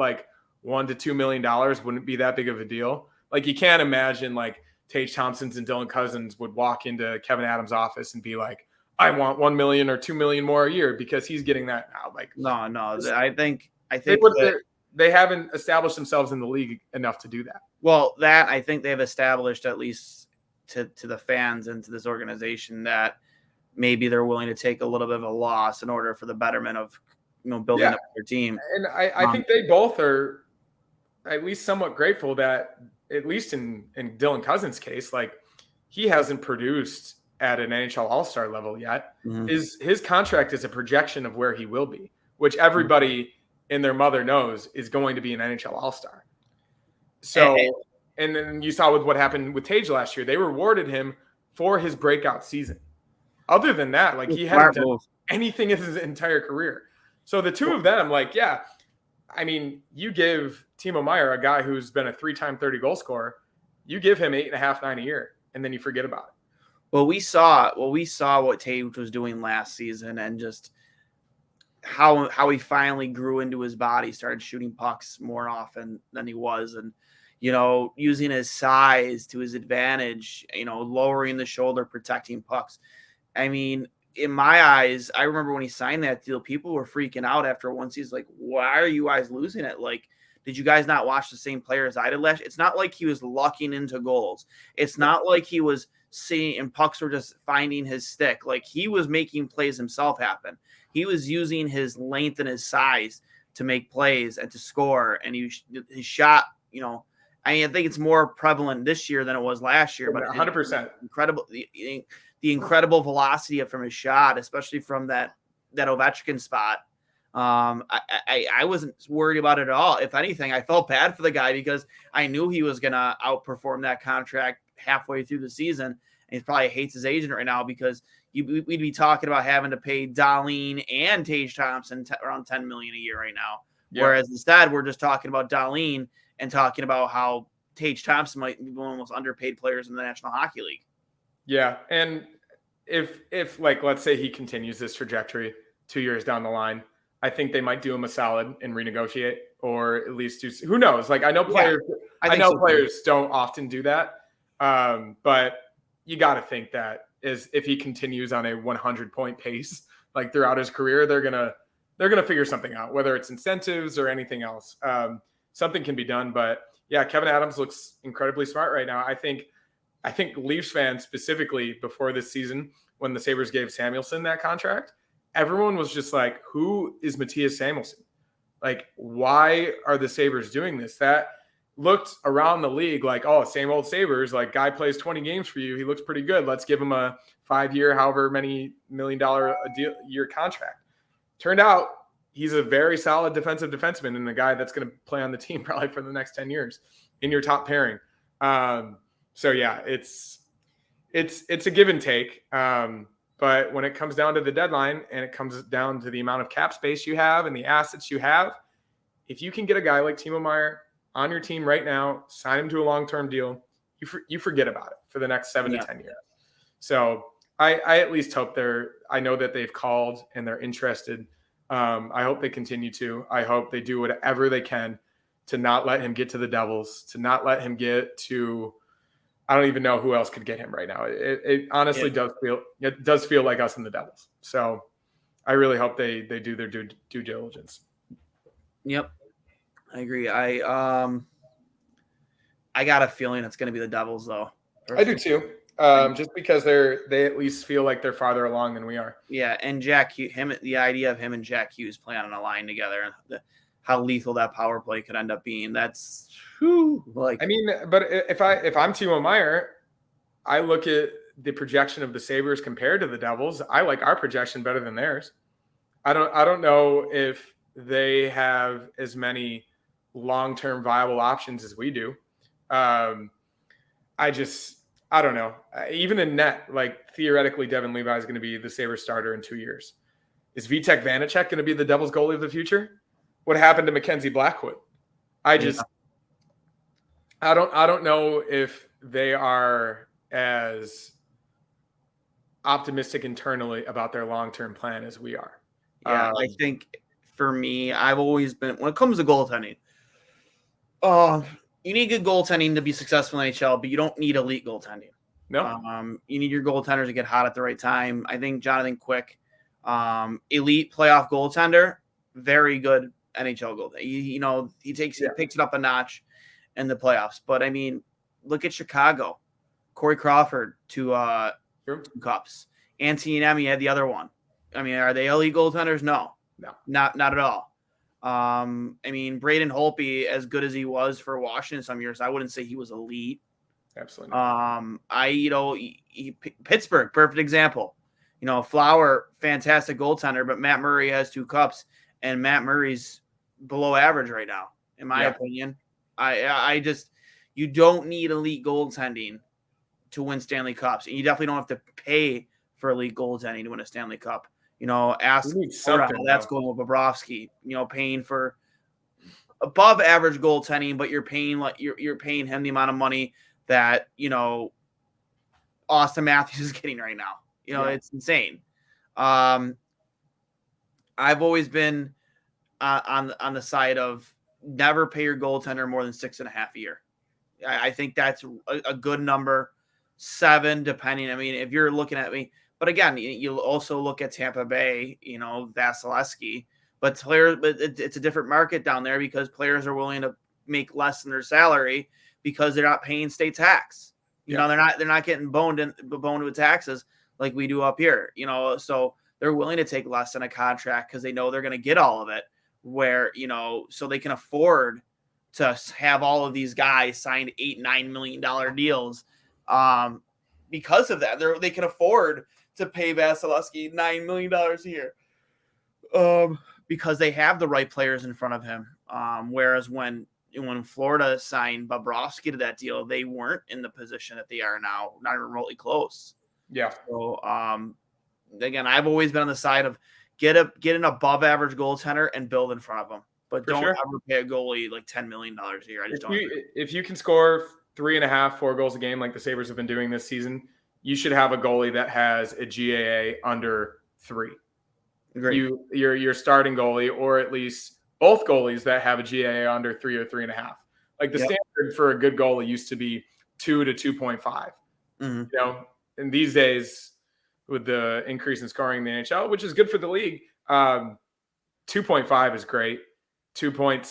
$1 to $2 million wouldn't be that big of a deal. Like, you can't imagine like Tage Thompson's and Dylan Cousins would walk into Kevin Adams' office and be like, I want 1 million or 2 million more a year because he's getting that now. Like, no, I think they haven't established themselves in the league enough to do that. Well, that I think they've established, at least to the fans and to this organization, that maybe they're willing to take a little bit of a loss in order for the betterment of, building up their team. And I think they both are at least somewhat grateful that, at least in Dylan Cousins' case, like, he hasn't produced at an NHL All-Star level yet. Mm-hmm. His contract is a projection of where he will be, which everybody and their mother knows is going to be an NHL All-Star. So, and then you saw with what happened with Tage last year, they rewarded him for his breakout season. Other than that, like, he hadn't done anything in his entire career. So the two of them, like, yeah, I mean, you give Timo Meier, a guy who's been a 3-time 30-goal scorer, you give him 8.5, 9 a year, and then you forget about it. Well, we saw what Tage was doing last season, and just how he finally grew into his body, started shooting pucks more often than he was, and using his size to his advantage, lowering the shoulder, protecting pucks. I mean, in my eyes, I remember when he signed that deal, people were freaking out after one season. Like, why are you guys losing it? Like, did you guys not watch the same players I did last year? It's not like he was lucking into goals. It's not like he was seeing and pucks were just finding his stick. Like, he was making plays himself happen. He was using his length and his size to make plays and to score. And his shot, I think it's more prevalent this year than it was last year. But 100%. Incredible. The incredible velocity from his shot, especially from that Ovechkin spot. I wasn't worried about it at all. If anything, I felt bad for the guy because I knew he was going to outperform that contract halfway through the season. And he probably hates his agent right now because we'd be talking about having to pay Dahlin and Tage Thompson around $10 million a year right now. Yeah. Whereas instead, we're just talking about Dahlin and talking about how Tage Thompson might be one of the most underpaid players in the National Hockey League. Yeah, and if like, let's say he continues this trajectory 2 years down the line, I think they might do him a solid and renegotiate, or at least do. Who knows? Like, I know players. Yeah, I know players don't often do that, but you got to think that if he continues on a 100-point pace like throughout his career, they're gonna figure something out, whether it's incentives or anything else. Something can be done, but yeah, Kevin Adams looks incredibly smart right now. I think Leafs fans specifically before this season, when the Sabres gave Samuelsson that contract, everyone was just like, who is Matthias Samuelsson? Like, why are the Sabres doing this? That looked around the league like, oh, same old Sabres, like, guy plays 20 games for you. He looks pretty good. Let's give him a 5-year, however many $1 million a year contract. Turned out he's a very solid defensive defenseman and a guy that's going to play on the team probably for the next 10 years in your top pairing. So yeah, it's a give and take. But when it comes down to the deadline and it comes down to the amount of cap space you have and the assets you have, if you can get a guy like Timo Meier on your team right now, sign him to a long-term deal, you forget about it for the next 7 to 10 years. So I at least hope I know that they've called and they're interested. I hope they continue to. I hope they do whatever they can to not let him get to the Devils, to not let him get to, I don't even know who else could get him right now. It honestly does feel like us and the Devils. So I really hope they do their due diligence. Yep. I agree. I got a feeling it's going to be the Devils though. I do too. Just because they at least feel like they're farther along than we are. Yeah, and the idea of him and Jack Hughes playing on a line together, how lethal that power play could end up being. That's like. I mean, but if I'm Timo Meier, I look at the projection of the Sabres compared to the Devils. I like our projection better than theirs. I don't know if they have as many long-term viable options as we do. I don't know. Even in net, like, theoretically, Devin Levi is going to be the Sabres starter in 2 years. Is Vitek Vanacek going to be the Devils goalie of the future? What happened to Mackenzie Blackwood? I don't know if they are as optimistic internally about their long-term plan as we are. Yeah, I think for me, I've always been, when it comes to goaltending, You need good goaltending to be successful in NHL, but you don't need elite goaltending. No. You need your goaltenders to get hot at the right time. I think Jonathan Quick, elite playoff goaltender, very good NHL goaltender. He picks it up a notch in the playoffs. But I mean, look at Chicago. Corey Crawford two cups. Antti Niemi had the other one. I mean, are they elite goaltenders? No, not at all. I mean, Braden Holtby, as good as he was for Washington some years, I wouldn't say he was elite. Absolutely. Pittsburgh, perfect example. Flower, fantastic goaltender, but Matt Murray has 2 cups, and Matt Murray's below average right now, in my opinion. You don't need elite goaltending to win Stanley Cups, and you definitely don't have to pay for elite goaltending to win a Stanley Cup. Ask how that's going with Bobrovsky. Paying for above average goaltending, but you're paying you're paying him the amount of money that Austin Matthews is getting right now. It's insane. I've always been on the side of never pay your goaltender more than 6.5 a year. I think that's a good number. 7, depending. I mean, if you're looking at me. But again, you also look at Tampa Bay, Vasilevsky, but it's a different market down there because players are willing to make less than their salary because they're not paying state tax. They're not getting boned with taxes like we do up here. So they're willing to take less than a contract because they know they're going to get all of it. Where so they can afford to have all of these guys signed $8-9 million deals. Because of that, they can afford to pay Vasilevsky $9 million a year because they have the right players in front of him. Whereas when Florida signed Bobrovsky to that deal, they weren't in the position that they are now, not even remotely close. Yeah. So again, I've always been on the side of get an above average goaltender and build in front of them, but don't ever pay a goalie like $10 million a year. I just don't. If you can score 3.5, 4 goals a game like the Sabres have been doing this season, you should have a goalie that has a GAA under 3. Great. Your starting goalie, or at least both goalies that have a GAA under 3 or 3.5. Like the standard for a good goalie used to be 2 to 2.5. Mm-hmm. And these days with the increase in scoring in the NHL, which is good for the league, 2.5 is great. 2.6,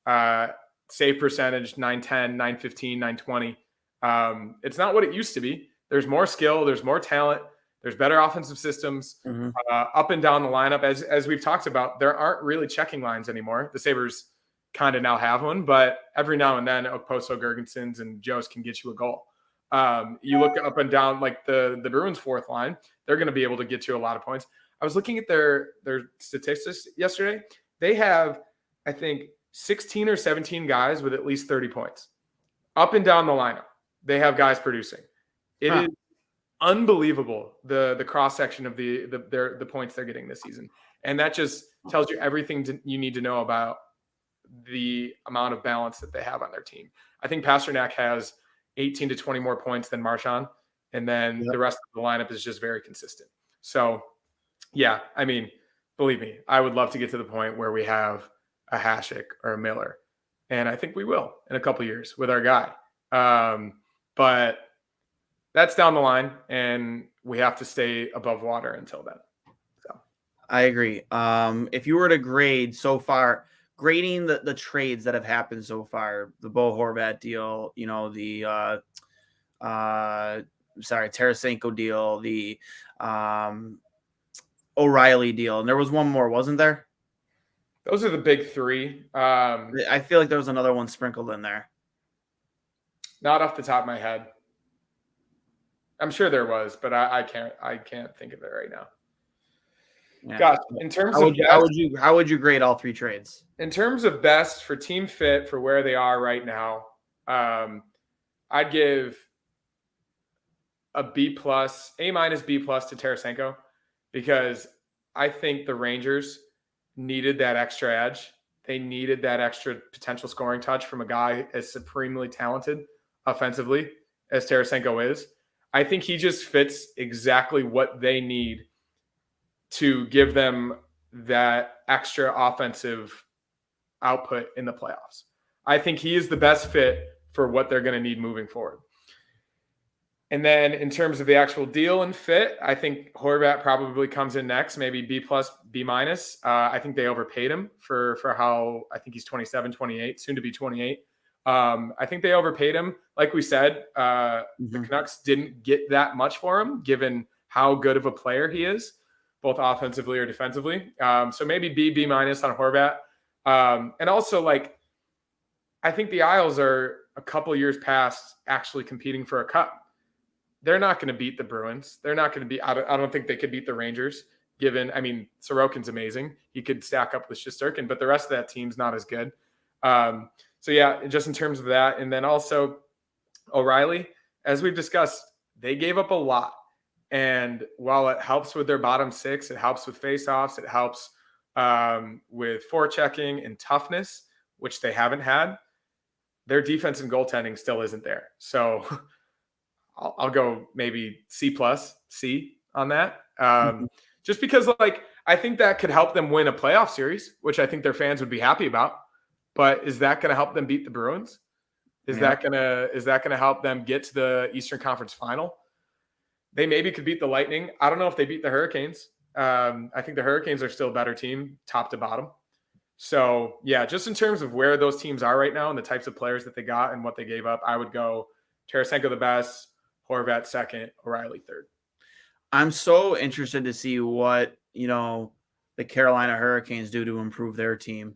2.7, save percentage, 910, 915, 920. It's not what it used to be. There's more skill. There's more talent. There's better offensive systems up and down the lineup. As we've talked about, there aren't really checking lines anymore. The Sabres kind of now have one, but every now and then Okposo, Gergensons, and Joes can get you a goal. You look up and down like the Bruins' fourth line, they're going to be able to get you a lot of points. I was looking at their statistics yesterday. They have, I think, 16 or 17 guys with at least 30 points. Up and down the lineup, they have guys producing. It is unbelievable, the cross-section of the points they're getting this season. And that just tells you everything you need to know about the amount of balance that they have on their team. I think Pasternak has 18 to 20 more points than Marchand, and then the rest of the lineup is just very consistent. So, yeah, I mean, believe me, I would love to get to the point where we have a Hasek or a Miller, and I think we will in a couple of years with our guy. But that's down the line, and we have to stay above water until then. So, I agree. If you were to grade so far, grading the trades that have happened so far, the Bo Horvat deal, the Tarasenko deal, the O'Reilly deal, and there was one more, wasn't there? Those are the big 3. I feel like there was another one sprinkled in there. Not off the top of my head. I'm sure there was, but I can't think of it right now. Yeah. Gosh, in terms how would you grade all 3 trades? In terms of best for team fit for where they are right now, I'd give a B+, A- B+ to Tarasenko, because I think the Rangers needed that extra edge. They needed that extra potential scoring touch from a guy as supremely talented offensively as Tarasenko is. I think he just fits exactly what they need to give them that extra offensive output in the playoffs. I think he is the best fit for what they're going to need moving forward. And then in terms of the actual deal and fit, I think Horvat probably comes in next, maybe B+, B-. I think they overpaid him for how, I think he's 27, 28, soon to be 28. I think they overpaid him. Like we said, the Canucks didn't get that much for him, given how good of a player he is, both offensively or defensively. So maybe B- on Horvat. And also, like, I think the Isles are a couple years past actually competing for a cup. They're not going to beat the Bruins. They're not going to be. I don't think they could beat the Rangers. Given, I mean, Sorokin's amazing. He could stack up with Shesterkin, but the rest of that team's not as good. So yeah, just in terms of that, and then also O'Reilly, as we've discussed, they gave up a lot. And while it helps with their bottom six, it helps with faceoffs, it helps with forechecking and toughness, which they haven't had. Their defense and goaltending still isn't there. So I'll go maybe C+ on that. Just because, like, I think that could help them win a playoff series, which I think their fans would be happy about. But is that going to help them beat the Bruins? Is that gonna help them get to the Eastern Conference Final? They maybe could beat the Lightning. I don't know if they beat the Hurricanes. I think the Hurricanes are still a better team, top to bottom. So yeah, just in terms of where those teams are right now and the types of players that they got and what they gave up, I would go Tarasenko the best, Horvat second, O'Reilly third. I'm so interested to see what, the Carolina Hurricanes do to improve their team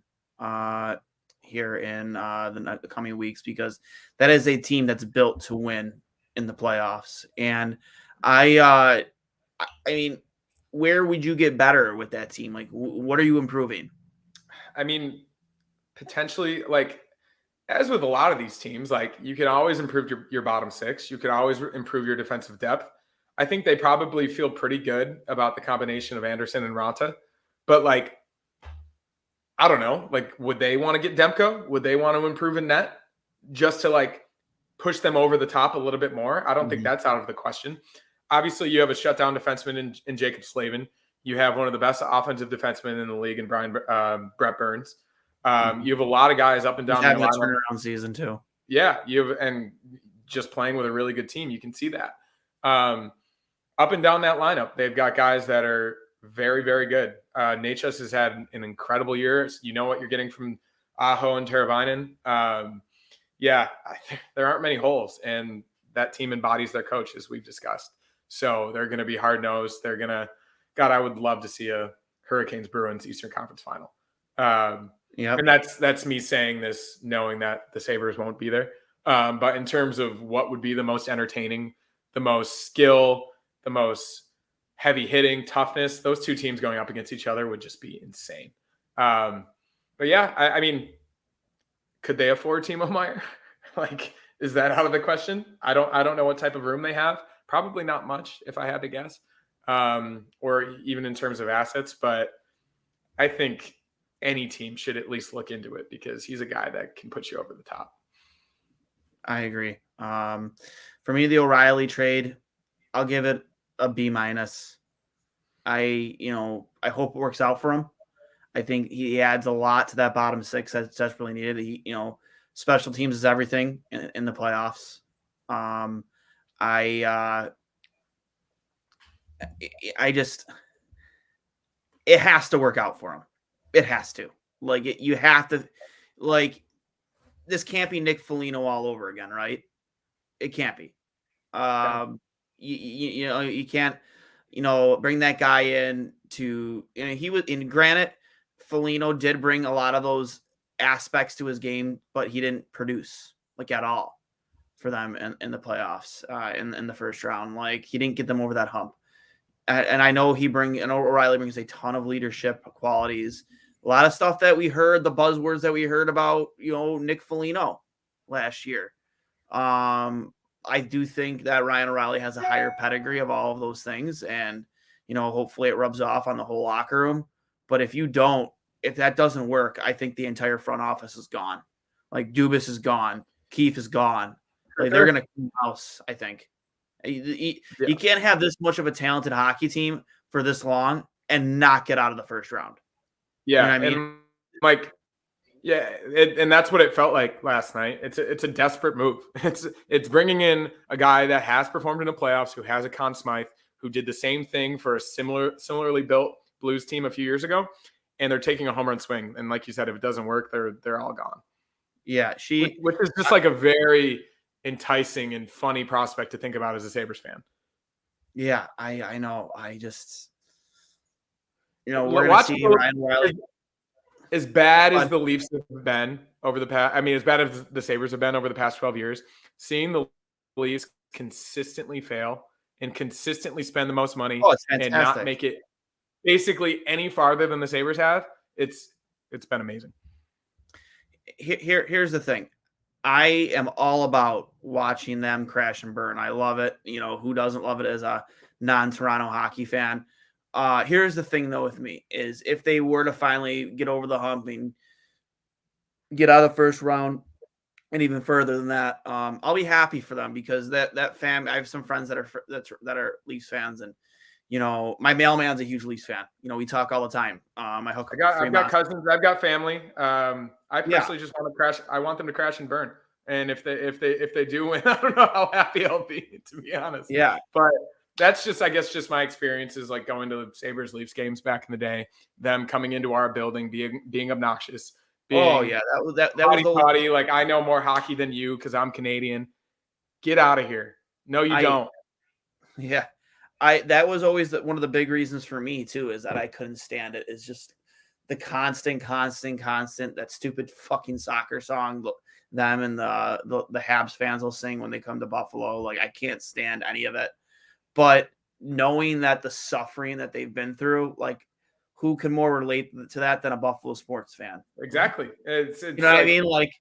here in the coming weeks, because that is a team that's built to win in the playoffs. And I mean, where would you get better with that team? Like, what are you improving? I mean, potentially, like, as with a lot of these teams, like, you can always improve your bottom six. You can always improve your defensive depth. I think they probably feel pretty good about the combination of Anderson and Ranta. But, like, I don't know. Like, would they want to get Demko? Would they want to improve in net just to, like, push them over the top a little bit more? I don't think that's out of the question. Obviously, you have a shutdown defenseman in Jacob Slavin. You have one of the best offensive defensemen in the league in Brett Burns. You have a lot of guys up and down the line. Turnaround season too. Yeah, and just playing with a really good team. You can see that. Up and down that lineup, they've got guys that are very, very good. Natchez has had an incredible year. You know what you're getting from Aho and Teravainen. There aren't many holes, and that team embodies their coach, as we've discussed. So they're going to be hard-nosed. They're going to – God, I would love to see a Hurricanes-Bruins Eastern Conference Final. And that's me saying this knowing that the Sabres won't be there. But in terms of what would be the most entertaining, the most skill, the most heavy hitting, toughness, those two teams going up against each other would just be insane. But yeah, I mean, could they afford Timo Meier? Like, is that out of the question? I don't know what type of room they have. Probably not much, if I had to guess, or even in terms of assets. But I think any team should at least look into it because he's a guy that can put you over the top. I agree. For me, the O'Reilly trade, I'll give it a B-. I hope it works out for him. I think he adds a lot to that bottom six that's desperately needed. Special teams is everything in the playoffs. It has to work out for him. It has to. You have to, this can't be Nick Foligno all over again, right? It can't be. You can't, bring that guy in to, he was in. Granted, Foligno did bring a lot of those aspects to his game, but he didn't produce at all for them in the playoffs in the first round. He didn't get them over that hump. And I know O'Reilly brings a ton of leadership qualities. A lot of stuff that we heard, the buzzwords that we heard about, Nick Foligno last year. I do think that Ryan O'Reilly has a higher pedigree of all of those things. And, hopefully it rubs off on the whole locker room. But if that doesn't work, I think the entire front office is gone. Dubas is gone. Keefe is gone. They're going to clean house, I think. You can't have this much of a talented hockey team for this long and not get out of the first round. Yeah. You know what I mean? And Yeah, and that's what it felt like last night. It's a desperate move. It's bringing in a guy that has performed in the playoffs, who has a Conn Smythe, who did the same thing for a similarly built Blues team a few years ago, and they're taking a home run swing. And like you said, if it doesn't work, they're all gone. Yeah, Which is just like a very enticing and funny prospect to think about as a Sabres fan. Yeah, I know. I just, we're going to see Ryan O'Reilly. As bad as the Leafs have been over the past, as bad as the Sabres have been over the past 12 years, seeing the Leafs consistently fail and consistently spend the most money and not make it basically any farther than the Sabres have, it's been amazing. Here's the thing. I am all about watching them crash and burn. I love it. Who doesn't love it as a non-Toronto hockey fan? Here's the thing, though, with me is if they were to finally get over the hump and get out of the first round and even further than that, I'll be happy for them because that fan. I have some friends that are Leafs fans, and my mailman's a huge Leafs fan. We talk all the time. I hook. I've got cousins. I've got family. I personally just want to crash. I want them to crash and burn. And if they do win, I don't know how happy I'll be, to be honest. Yeah, but. That's just, I guess, just my experiences, like going to the Sabres Leafs games back in the day, them coming into our building, being obnoxious. That was the potty. Like, I know more hockey than you because I'm Canadian. Get out of here. No, you don't. Yeah, that was always one of the big reasons for me too, is that I couldn't stand it. It's just the constant that stupid fucking soccer song them and the Habs fans will sing when they come to Buffalo. Like, I can't stand any of it. But knowing that the suffering that they've been through, like, who can more relate to that than a Buffalo sports fan? Exactly. It's you know what I mean? Like,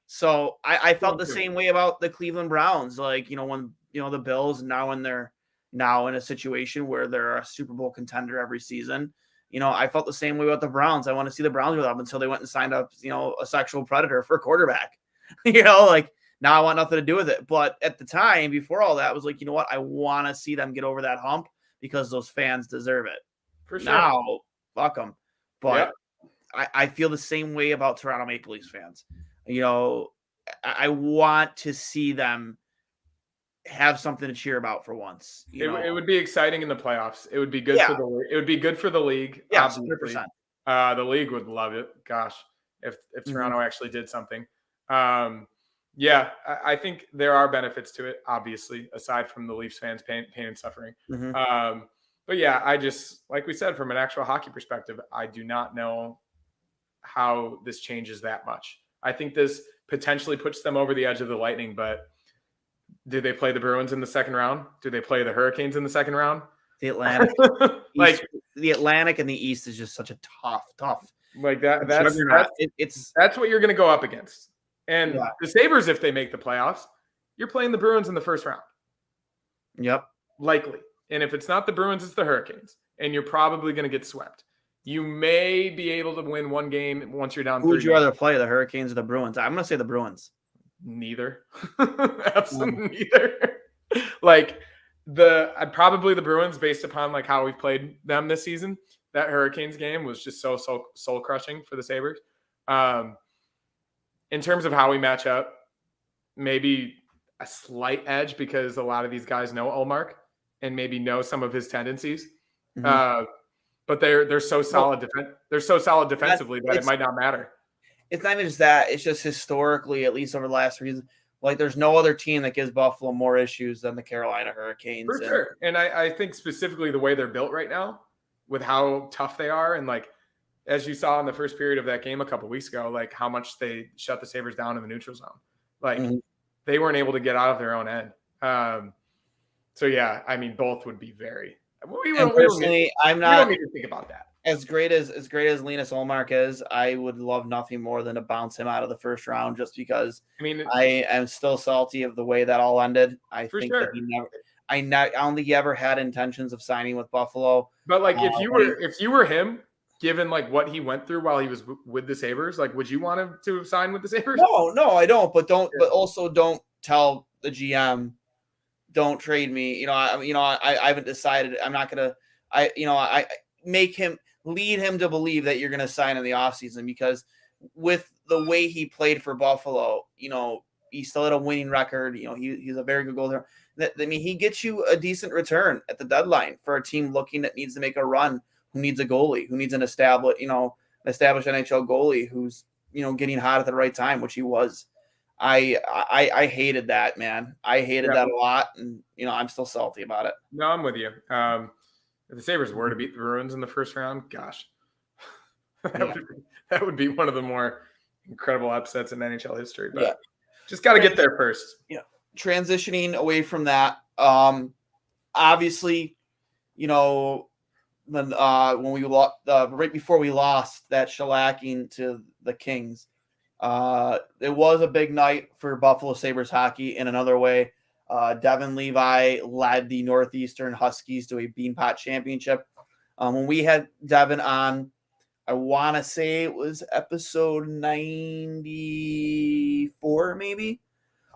so I felt the same way about the Cleveland Browns. Like, when the Bills when they're now in a situation where they're a Super Bowl contender every season. I felt the same way about the Browns. I want to see the Browns go up until they went and signed up, a sexual predator for a quarterback. Like. Now I want nothing to do with it. But at the time, before all that, I was like, you know what? I want to see them get over that hump because those fans deserve it. For sure. Now, fuck them. But I feel the same way about Toronto Maple Leafs fans. I want to see them have something to cheer about for once. It would be exciting in the playoffs. It would be good for the. It would be good for the league. Yeah, 100%. The league would love it. Gosh, if Toronto actually did something. Yeah, I think there are benefits to it, obviously, aside from the Leafs fans' pain and suffering. Mm-hmm. But yeah, I just, like we said, from an actual hockey perspective, I do not know how this changes that much. I think this potentially puts them over the edge of the Lightning, but do they play the Bruins in the second round? Do they play the Hurricanes in the second round? The Atlantic. The Atlantic and the East is just such a tough. Like that. That's what you're going to go up against. And the Sabres, if they make the playoffs, you're playing the Bruins in the first round. Yep. Likely. And if it's not the Bruins, it's the Hurricanes. And you're probably going to get swept. You may be able to win one game once you're down 3 games. Who would you rather play, the Hurricanes or the Bruins? I'm going to say the Bruins. Neither. Absolutely neither. Probably the Bruins, based upon like how we've played them this season. That Hurricanes game was just so soul crushing for the Sabres. In terms of how we match up, maybe a slight edge because a lot of these guys know Ullmark and maybe know some of his tendencies. Mm-hmm. But they're so solid. They're so solid defensively that it might not matter. It's not even just that. It's just historically, at least over the last season, like there's no other team that gives Buffalo more issues than the Carolina Hurricanes. For sure. And I think specifically the way they're built right now with how tough they are and like, as you saw in the first period of that game a couple of weeks ago, like how much they shut the Sabres down in the neutral zone. Like they weren't able to get out of their own end. So yeah, both would be very. We don't need to think about that. As great as Linus Ullmark is, I would love nothing more than to bounce him out of the first round, just because I am still salty of the way that all ended. I think that I don't think he ever had intentions of signing with Buffalo. But like, if you were him. Given like what he went through while he was with the Sabres, like, would you want him to sign with the Sabres? No, I don't. But also don't tell the GM, don't trade me. I haven't decided. I'm not gonna. I make him lead him to believe that you're gonna sign in the offseason because with the way he played for Buffalo, he still had a winning record. He's a very good goaltender. I mean, he gets you a decent return at the deadline for a team looking that needs to make a run, who needs a goalie, who needs an established NHL goalie who's, getting hot at the right time, which he was. I hated that, man. I hated that a lot, and I'm still salty about it. No, I'm with you. If the Sabres were to beat the Bruins in the first round, gosh, that would be one of the more incredible upsets in NHL history. But just got to get there first. Yeah. Transitioning away from that, obviously, when we lost right before we lost that shellacking to the Kings, it was a big night for Buffalo Sabres hockey in another way. Devin Levi led the Northeastern Huskies to a Beanpot Championship. When we had Devin on, I want to say it was episode 94, maybe,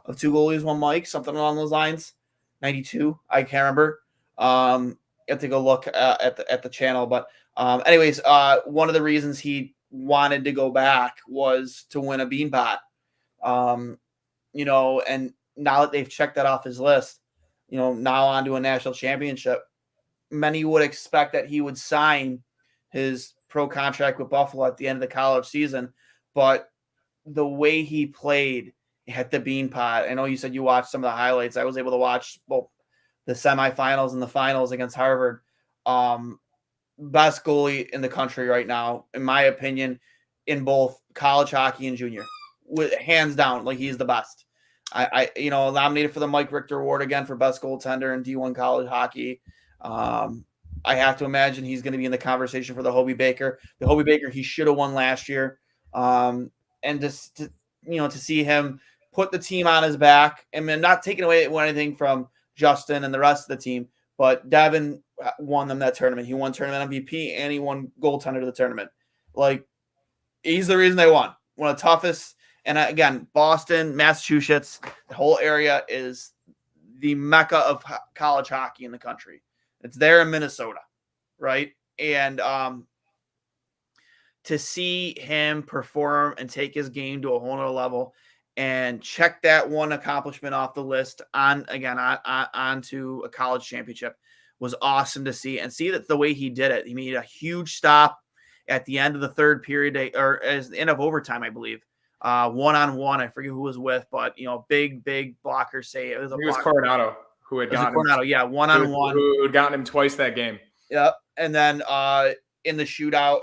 of Two Goalies, One Mic, something along those lines. 92, I can't remember. You have to go look at the channel. But anyways, one of the reasons he wanted to go back was to win a Beanpot. And now that they've checked that off his list, now on to a national championship, many would expect that he would sign his pro contract with Buffalo at the end of the college season. But the way he played at the Beanpot, I know you said you watched some of the highlights. I was able to watch both the semifinals and the finals against Harvard. Best goalie in the country right now, in my opinion, in both college hockey and junior, with hands down. Like, he's the best. I nominated for the Mike Richter Award again for best goaltender in D1 college hockey. I have to imagine he's going to be in the conversation for the Hobie Baker. The Hobie Baker he should have won last year. And just to see him put the team on his back, and then not taking away anything from Justin and the rest of the team, but Devin won them that tournament. He won tournament MVP and he won goaltender to the tournament. Like, he's the reason they won. One of the toughest. And again, Boston, Massachusetts, the whole area is the mecca of college hockey in the country. It's there in Minnesota, right? And to see him perform and take his game to a whole nother level and check that one accomplishment off the list onto a college championship was awesome to see. And see that the way he did it, he made a huge stop at the end of the third period, or as the end of overtime, I believe. One-on-one, I forget who was with, but big blocker save. It was Coronado who had gotten Coronado, one-on-one, who had gotten him twice that game. Yeah, and then in the shootout,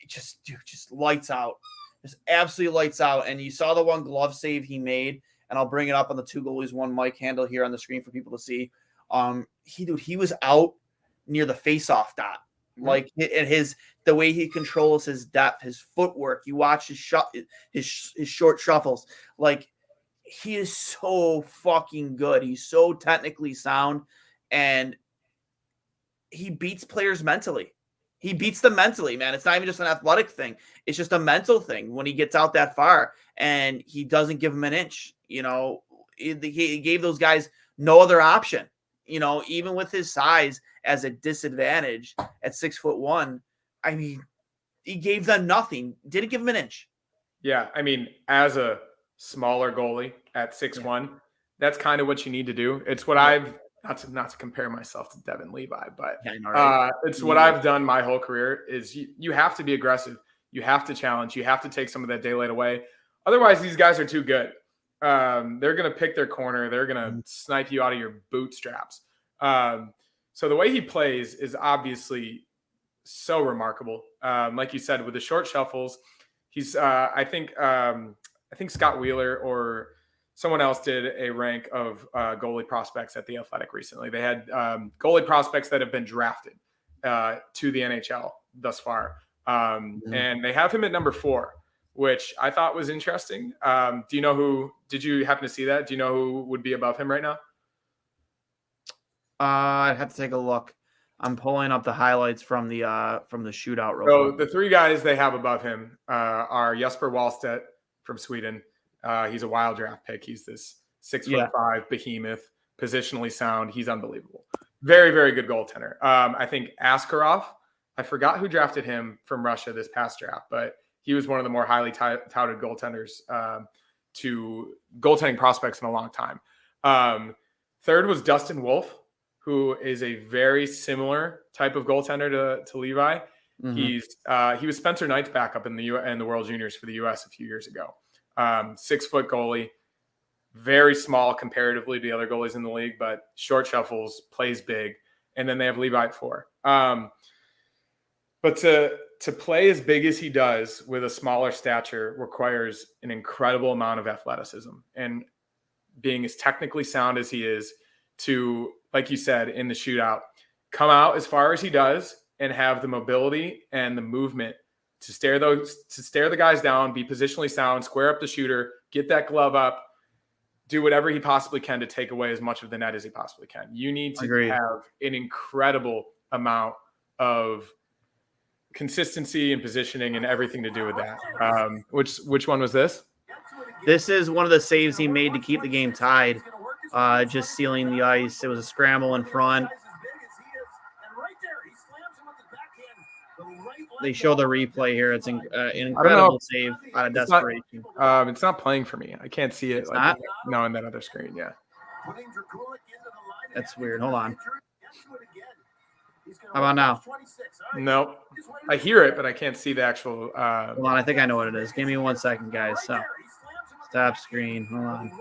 just lights out, just absolutely lights out. And you saw the one glove save he made, and I'll bring it up on the Two Goalies One Mic handle here on the screen for people to see. He was out near the face-off dot. Like, and the way he controls his depth, his footwork, you watch his short shuffles. Like, he is so fucking good. He's so technically sound, and he beats players mentally. He beats them mentally, man. It's not even just an athletic thing. It's just a mental thing when he gets out that far, and he doesn't give them an inch. He gave those guys no other option. Even with his size as a disadvantage at 6'1", I mean, he gave them nothing. Didn't give him an inch. Yeah, I mean, as a smaller goalie at 6'1", that's kind of what you need to do. It's what I've not to compare myself to Devin Levi, but it's what I've done my whole career. Is you have to be aggressive, you have to challenge, you have to take some of that daylight away. Otherwise, these guys are too good. They're going to pick their corner. They're going to snipe you out of your bootstraps. So the way he plays is obviously so remarkable. Like you said, with the short shuffles, he's, I think Scott Wheeler or someone else did a rank of goalie prospects at The Athletic recently. They had goalie prospects that have been drafted to the NHL thus far. And they have him at number 4. Which I thought was interesting. Did you happen to see that? Do you know who would be above him right now? I'd have to take a look. I'm pulling up the highlights from the shootout. So the 3 guys they have above him are Jesper Wallstedt from Sweden. He's a wild draft pick. He's this 6'5" behemoth, positionally sound. He's unbelievable. Very, very good goaltender. I think Askarov, I forgot who drafted him from Russia this past draft, but he was one of the more highly touted goaltenders to goaltending prospects in a long time. Third was Dustin Wolf, who is a very similar type of goaltender to Levi. Mm-hmm. He was Spencer Knight's backup in the World Juniors for the U.S. a few years ago. 6-foot goalie, very small comparatively to the other goalies in the league, but short shuffles, plays big. And then they have Levi at 4. But to play as big as he does with a smaller stature requires an incredible amount of athleticism, and being as technically sound as he is to, like you said, in the shootout, come out as far as he does and have the mobility and the movement to stare the guys down, be positionally sound, square up the shooter, get that glove up, do whatever he possibly can to take away as much of the net as he possibly can. You need to have an incredible amount of consistency and positioning and everything to do with that. Which one was this? This is one of the saves he made to keep the game tied, just sealing the ice. It was a scramble in front. They show the replay here. It's an incredible save out of desperation. It's not playing for me. I can't see it. It's not? No, in that other screen. Yeah. That's weird. Hold on. How about now? Nope. I hear it, but I can't see the actual. Hold on. I think I know what it is. Give me 1 second, guys. So, stop screen. Hold on.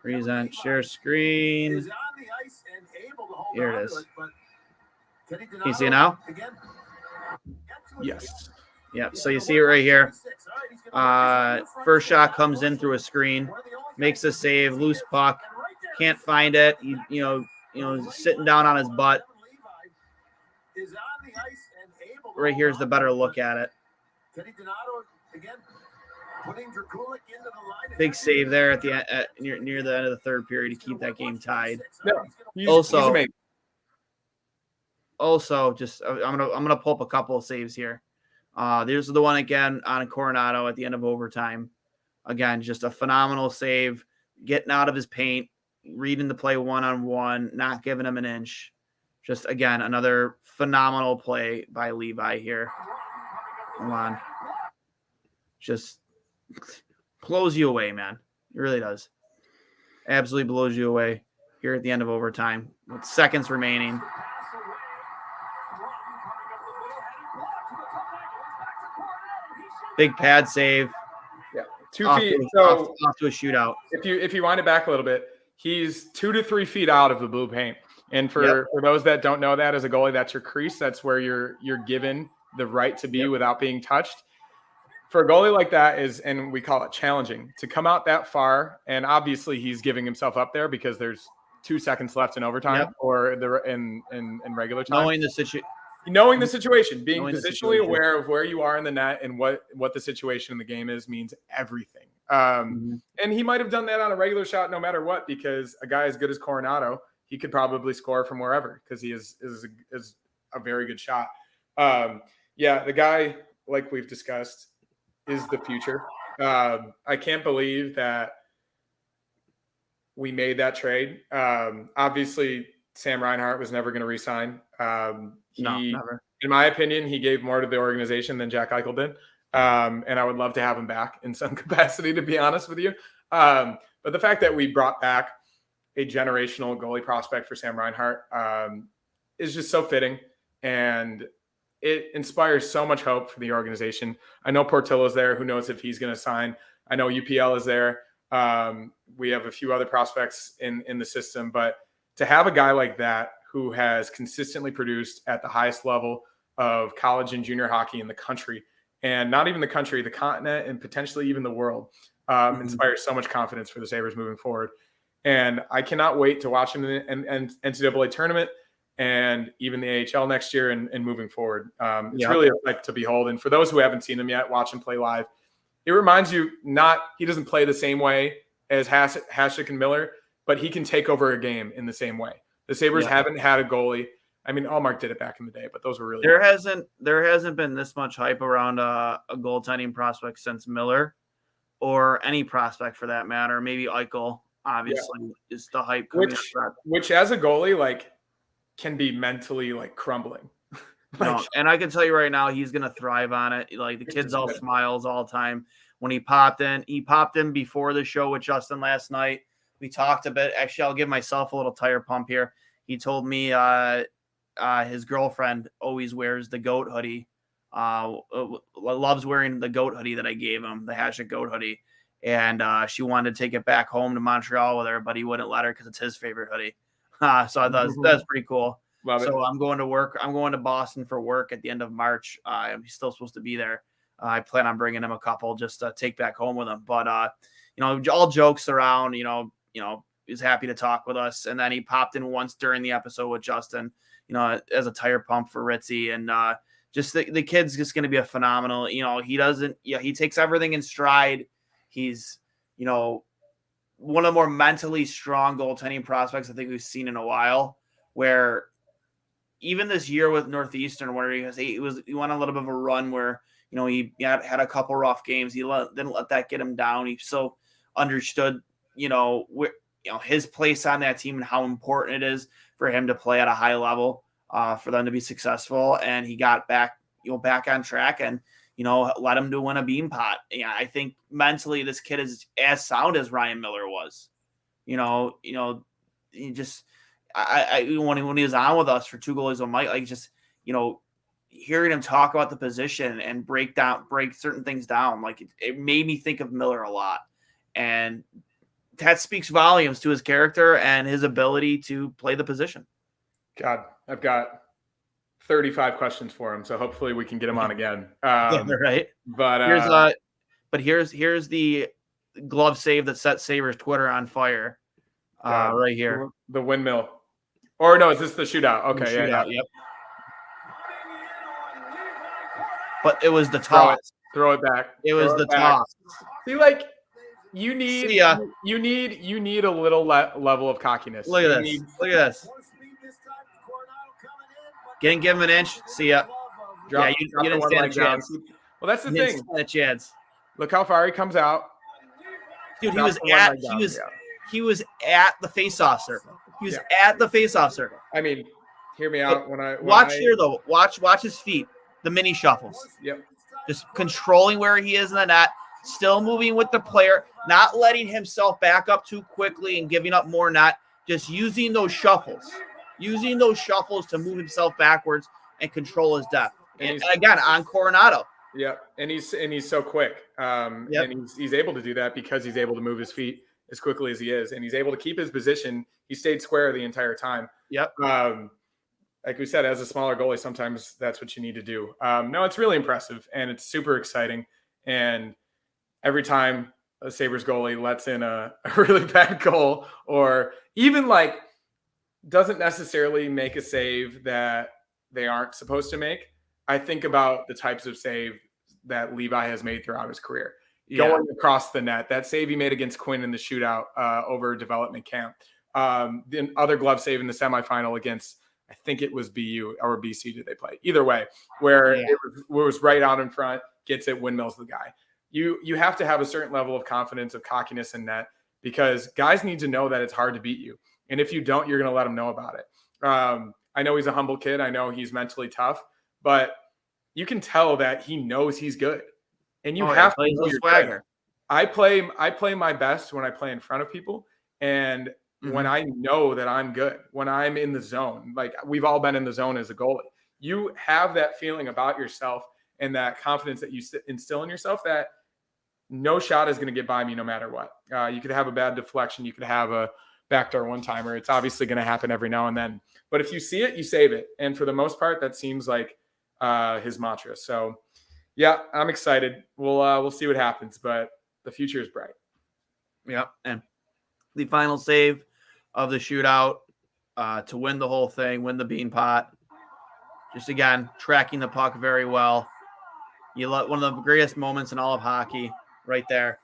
Present. Share screen. Here it is. Can you see it now? Yes. Yeah. So you see it right here. First shot comes in through a screen, makes a save, loose puck, can't find it. You know, sitting down on his butt. Right here's the better look at it. Big save there at the near the end of the third period to keep that game tied. Yeah, Also, just I'm gonna pull up a couple of saves here. There's the one again on Coronado at the end of overtime. Again, just a phenomenal save, getting out of his paint, reading the play one-on-one, not giving him an inch. Just, again, another phenomenal play by Levi here. Come on. Just blows you away, man. It really does. Absolutely blows you away here at the end of overtime with seconds remaining. Big pad save. Yeah, 2 feet. So off to a shootout. If you wind it back a little bit, he's 2 to 3 feet out of the blue paint. And for those that don't know that, as a goalie, that's your crease. That's where you're given the right to be without being touched. For a goalie like that and we call it challenging, to come out that far. And obviously he's giving himself up there because there's 2 seconds left in overtime or in regular time. Knowing the situation, being positionally aware of where you are in the net and what the situation in the game is means everything. And he might have done that on a regular shot no matter what, because a guy as good as Coronado, he could probably score from wherever because he is a very good shot. The guy, like we've discussed, is the future. I can't believe that we made that trade. Obviously, Sam Reinhart was never going to re-sign. No, never. In my opinion, he gave more to the organization than Jack Eichel did. And I would love to have him back in some capacity, to be honest with you. But the fact that we brought back a generational goalie prospect for Sam Reinhart is just so fitting. And it inspires so much hope for the organization. I know Portillo's there. Who knows if he's going to sign? I know UPL is there. We have a few other prospects in the system. But to have a guy like that who has consistently produced at the highest level of college and junior hockey in the country, and not even the country, the continent, and potentially even the world, inspires so much confidence for the Sabres moving forward. And I cannot wait to watch him in the NCAA tournament and even the AHL next year and moving forward. It's really a sight to behold. And for those who haven't seen him yet, watch him play live. It reminds you he doesn't play the same way as Hasek and Miller, but he can take over a game in the same way. The Sabres haven't had a goalie. I mean, Allmark did it back in the day, but those were really there hasn't been this much hype around a goaltending prospect since Miller, or any prospect for that matter. Maybe Eichel, obviously, is the hype coming which as a goalie, like, can be mentally like crumbling. No, and I can tell you right now, he's gonna thrive on it. Like the kid's all smiles all the time. When he popped in before the show with Justin last night. We talked a bit. Actually, I'll give myself a little tire pump here. He told me his girlfriend always wears the goat hoodie. Loves wearing the goat hoodie that I gave him, the #goat hoodie. And she wanted to take it back home to Montreal with her, but he wouldn't let her because it's his favorite hoodie. So I thought that's pretty cool. Love it. I'm going to work. I'm going to Boston for work at the end of March. He's still supposed to be there. I plan on bringing him a couple just to take back home with him. But all jokes around. He's happy to talk with us. And then he popped in once during the episode with Justin. As a tire pump for Ritzy, and just the kid's just going to be a phenomenal. He takes everything in stride. He's one of the more mentally strong goaltending prospects I think we've seen in a while. Where even this year with Northeastern, where he went on a little bit of a run where he had a couple rough games. He didn't let that get him down. He so understood his place on that team and how important it is for him to play at a high level for them to be successful. And he got back on track and let him to win a bean pot. Yeah, I think mentally this kid is as sound as Ryan Miller was. He just. When he was on with us for Two Goalies on Mike, hearing him talk about the position and break certain things down, it made me think of Miller a lot, and that speaks volumes to his character and his ability to play the position. God, I've got 35 questions for him, so hopefully we can get him on again. Right. But here's the glove save that set Sabres Twitter on fire. Right here, the windmill. Or no, is this the shootout? Okay, shootout, yeah. Yep. But it was the toss. Throw it back. It was the toss. See, you need a little level of cockiness. Look at this. Look at this. Give him an inch. See ya. You didn't stand a chance. Well, that's the thing. Stand a chance. Look how far he comes out. Dude, he was at the face-off circle. He was at the face-off circle. I mean, hear me out. Here though. Watch his feet. The mini shuffles. Yep. Just controlling where he is in the net. Still moving with the player. Not letting himself back up too quickly and giving up more net. Just using those shuffles. Using those shuffles to move himself backwards and control his depth. And again, on Coronado. Yeah, and he's so quick. And he's able to do that because he's able to move his feet as quickly as he is, and he's able to keep his position. He stayed square the entire time. Yep. Like we said, as a smaller goalie, sometimes that's what you need to do. No, it's really impressive, and it's super exciting. And every time a Sabres goalie lets in a really bad goal, or even doesn't necessarily make a save that they aren't supposed to make, I think about the types of save that Levi has made throughout his career. Going across the net, that save he made against Quinn in the shootout over development camp. The other glove save in the semifinal against, I think it was BU or BC did they play? Either way, where it was right out in front, gets it, windmills the guy. You have to have a certain level of confidence, of cockiness in net, because guys need to know that it's hard to beat you. And if you don't, you're going to let them know about it. I know he's a humble kid. I know he's mentally tough, but you can tell that he knows he's good. And you have to use your swagger. I play my best when I play in front of people, and when I know that I'm good, when I'm in the zone. We've all been in the zone as a goalie. You have that feeling about yourself and that confidence that you instill in yourself that no shot is going to get by me no matter what. You could have a bad deflection. You could have a backdoor one-timer. It's obviously going to happen every now and then. But if you see it, you save it. And for the most part, that seems like his mantra. So, yeah, I'm excited. We'll see what happens, but the future is bright. Yeah, and the final save of the shootout to win the whole thing, win the bean pot. Just, again, tracking the puck very well. One of the greatest moments in all of hockey right there.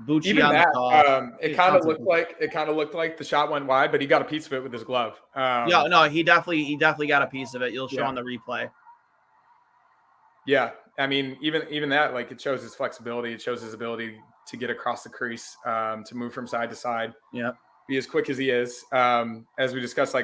Bucci Even on that, the call. It kind of looked like the shot went wide, but he got a piece of it with his glove. He definitely got a piece of it. You'll show on the replay. Yeah, I mean, even that, it shows his flexibility. It shows his ability to get across the crease, to move from side to side. Yeah, be as quick as he is. As we discussed,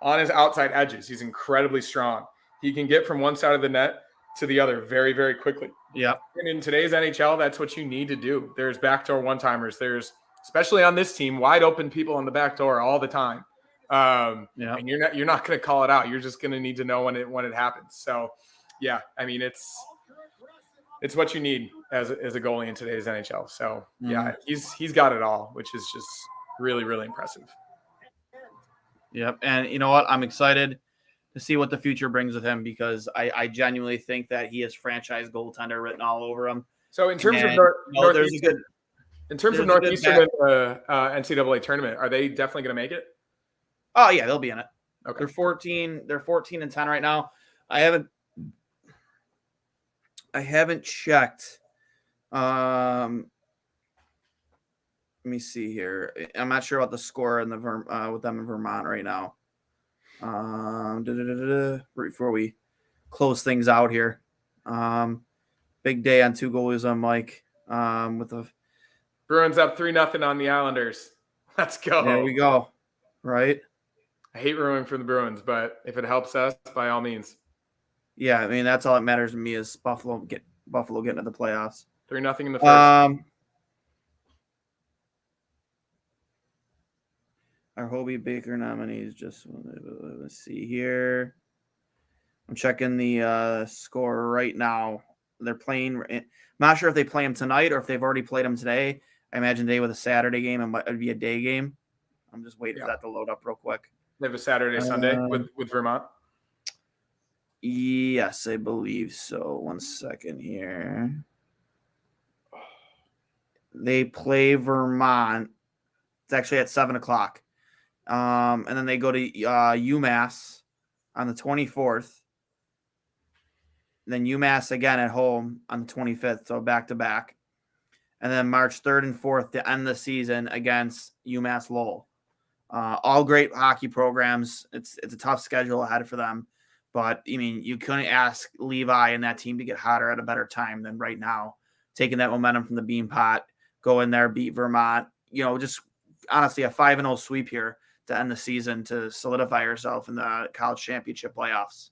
on his outside edges. He's incredibly strong. He can get from one side of the net to the other very, very quickly. Yep. And in today's NHL, that's what you need to do. There's backdoor one-timers. There's, especially on this team, wide open people on the back door all the time. And you're not going to call it out. You're just going to need to know when it happens. So, yeah, I mean, it's what you need as a goalie in today's NHL. So, yeah, he's got it all, which is just really, really impressive. Yep. And you know what? I'm excited to see what the future brings with him because I genuinely think that he has franchise goaltender written all over him. So in terms of Northeastern in the NCAA tournament, are they definitely going to make it? Oh yeah, they'll be in it. Okay. They're 14 and 10 right now. I haven't checked. Let me see here. I'm not sure about the score in the with them in Vermont right now. Before we close things out here. Big day on 2 goalies on Mike. With the Bruins up 3-0 on the Islanders. Let's go. There we go. Right. I hate rooting for the Bruins, but if it helps us, by all means. Yeah, I mean that's all that matters to me is Buffalo getting to the playoffs. 3-0 in the first. Our Hobie Baker nominees. Just let's see here. I'm checking the score right now. They're playing. I'm not sure if they play them tonight or if they've already played them today. I imagine today with a Saturday game, it would be a day game. I'm just waiting for that to load up real quick. They have a Saturday, Sunday with Vermont. Yes, I believe so. 1 second here. They play Vermont. It's actually at 7:00. And then they go to UMass on the 24th. Then UMass again at home on the 25th, so back to back. And then March 3rd and 4th to end the season against UMass Lowell. All great hockey programs. It's a tough schedule ahead for them. But, I mean, you couldn't ask Levi and that team to get hotter at a better time than right now. Taking that momentum from the bean pot, go in there, beat Vermont. Just honestly a 5-0 sweep here to end the season to solidify yourself in the college championship playoffs.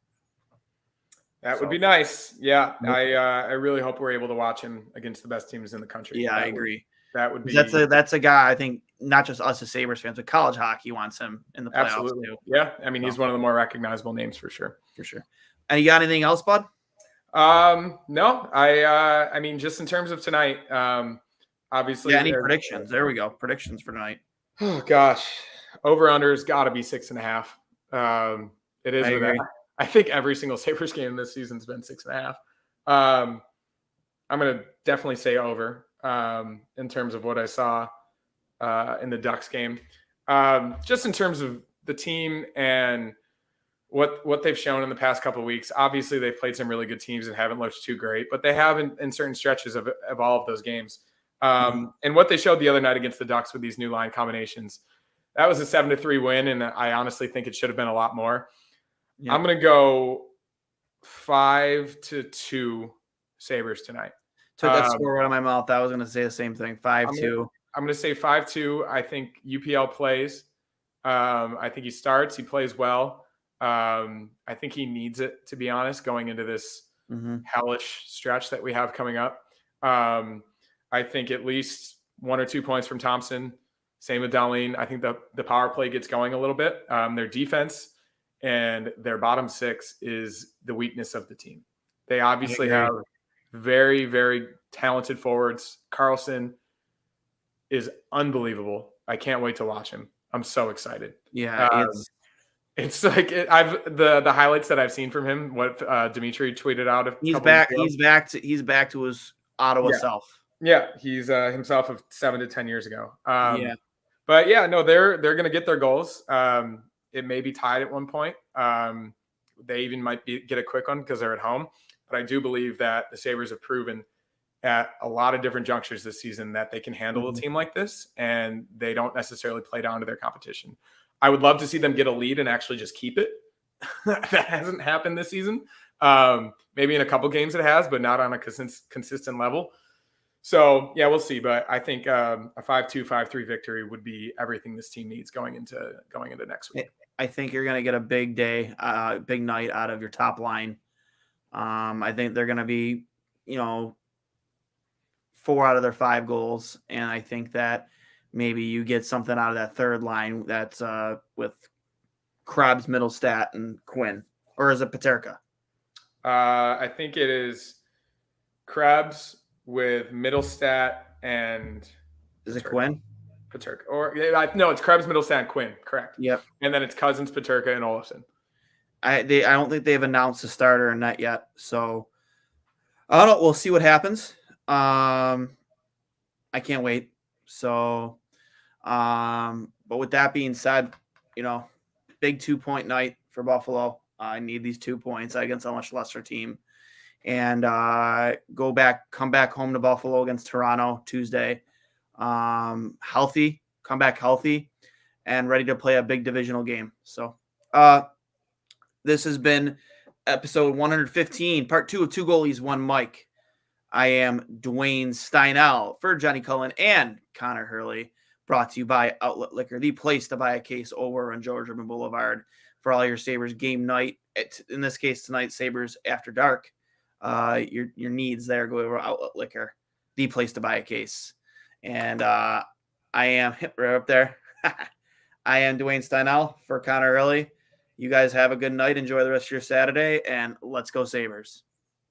That would be nice. Yeah, I really hope we're able to watch him against the best teams in the country. Yeah, I agree. That would be that's a guy I think not just us as Sabres fans, but college hockey wants him in the playoffs. Absolutely. Too. Yeah, I mean he's one of the more recognizable names for sure. For sure. And you got anything else, bud? No. I mean just in terms of tonight, obviously. Yeah, any predictions? There we go. Predictions for tonight. Oh gosh, over/under's got to be 6.5. It is. I think every single Sabres game this season's been 6.5. I'm going to definitely say over in terms of what I saw in the Ducks game. Just in terms of the team and what they've shown in the past couple of weeks. Obviously, they've played some really good teams and haven't looked too great, but they have in certain stretches of all of those games. And what they showed the other night against the Ducks with these new line combinations, that was a 7-3 win, and I honestly think it should have been a lot more. Yeah. I'm going to go 5-2 Sabres tonight. Took that score right out of my mouth. I was going to say the same thing, 5-2. I'm going to say 5-2. I think UPL plays. I think he starts. He plays well. I think he needs it, to be honest, going into this hellish stretch that we have coming up. I think at least 1 or 2 points from Thompson. Same with Darlene. I think the power play gets going a little bit. Their defense and their bottom six is the weakness of the team. They obviously have very, very talented forwards. Carlson is unbelievable. I can't wait to watch him. I'm so excited. Yeah, it's like the highlights that I've seen from him. What Dimitri tweeted out. He's back. He's back to his Ottawa self. Yeah, he's himself of 7 to 10 years ago. But yeah, no, they're going to get their goals. It may be tied at one point. They even might get a quick one because they're at home. But I do believe that the Sabres have proven at a lot of different junctures this season that they can handle a team like this, and they don't necessarily play down to their competition. I would love to see them get a lead and actually just keep it. That hasn't happened this season. Maybe in a couple games it has, but not on a consistent level. So, yeah, we'll see. But I think a 5-2, 5-3 victory would be everything this team needs going into next week. I think you're going to get a big day, big night out of your top line. I think they're going to be, 4 out of their 5 goals. And I think that maybe you get something out of that third line that's with Krebs, Middlestat, and Quinn. Or is it Paterka? I think it is Krebs with Middlestat and Is it Quinn? Paterka. Or no, it's Krebs, Middlestat, and Quinn. Correct. Yep. And then it's Cousins, Paterka, and Olofsson. I don't think they've announced a starter in that yet. So I don't know. We'll see what happens. I can't wait. So, but with that being said, big 2-point night for Buffalo. I need these 2 points against a much lesser team, and come back home to Buffalo against Toronto Tuesday. Come back healthy, and ready to play a big divisional game. So, this has been episode 115, part 2 of Two Goalies, One Mic. I am Duane Steinell for Johnny Cullen and Connor Hurley, brought to you by Outlet Liquor, the place to buy a case over on George Urban Boulevard for all your Sabres game night. In this case, tonight, Sabres After Dark. Your needs there, go over Outlet Liquor, the place to buy a case. And I am right up there. I am Duane Steinell for Connor Hurley. You guys have a good night. Enjoy the rest of your Saturday, and let's go Sabres.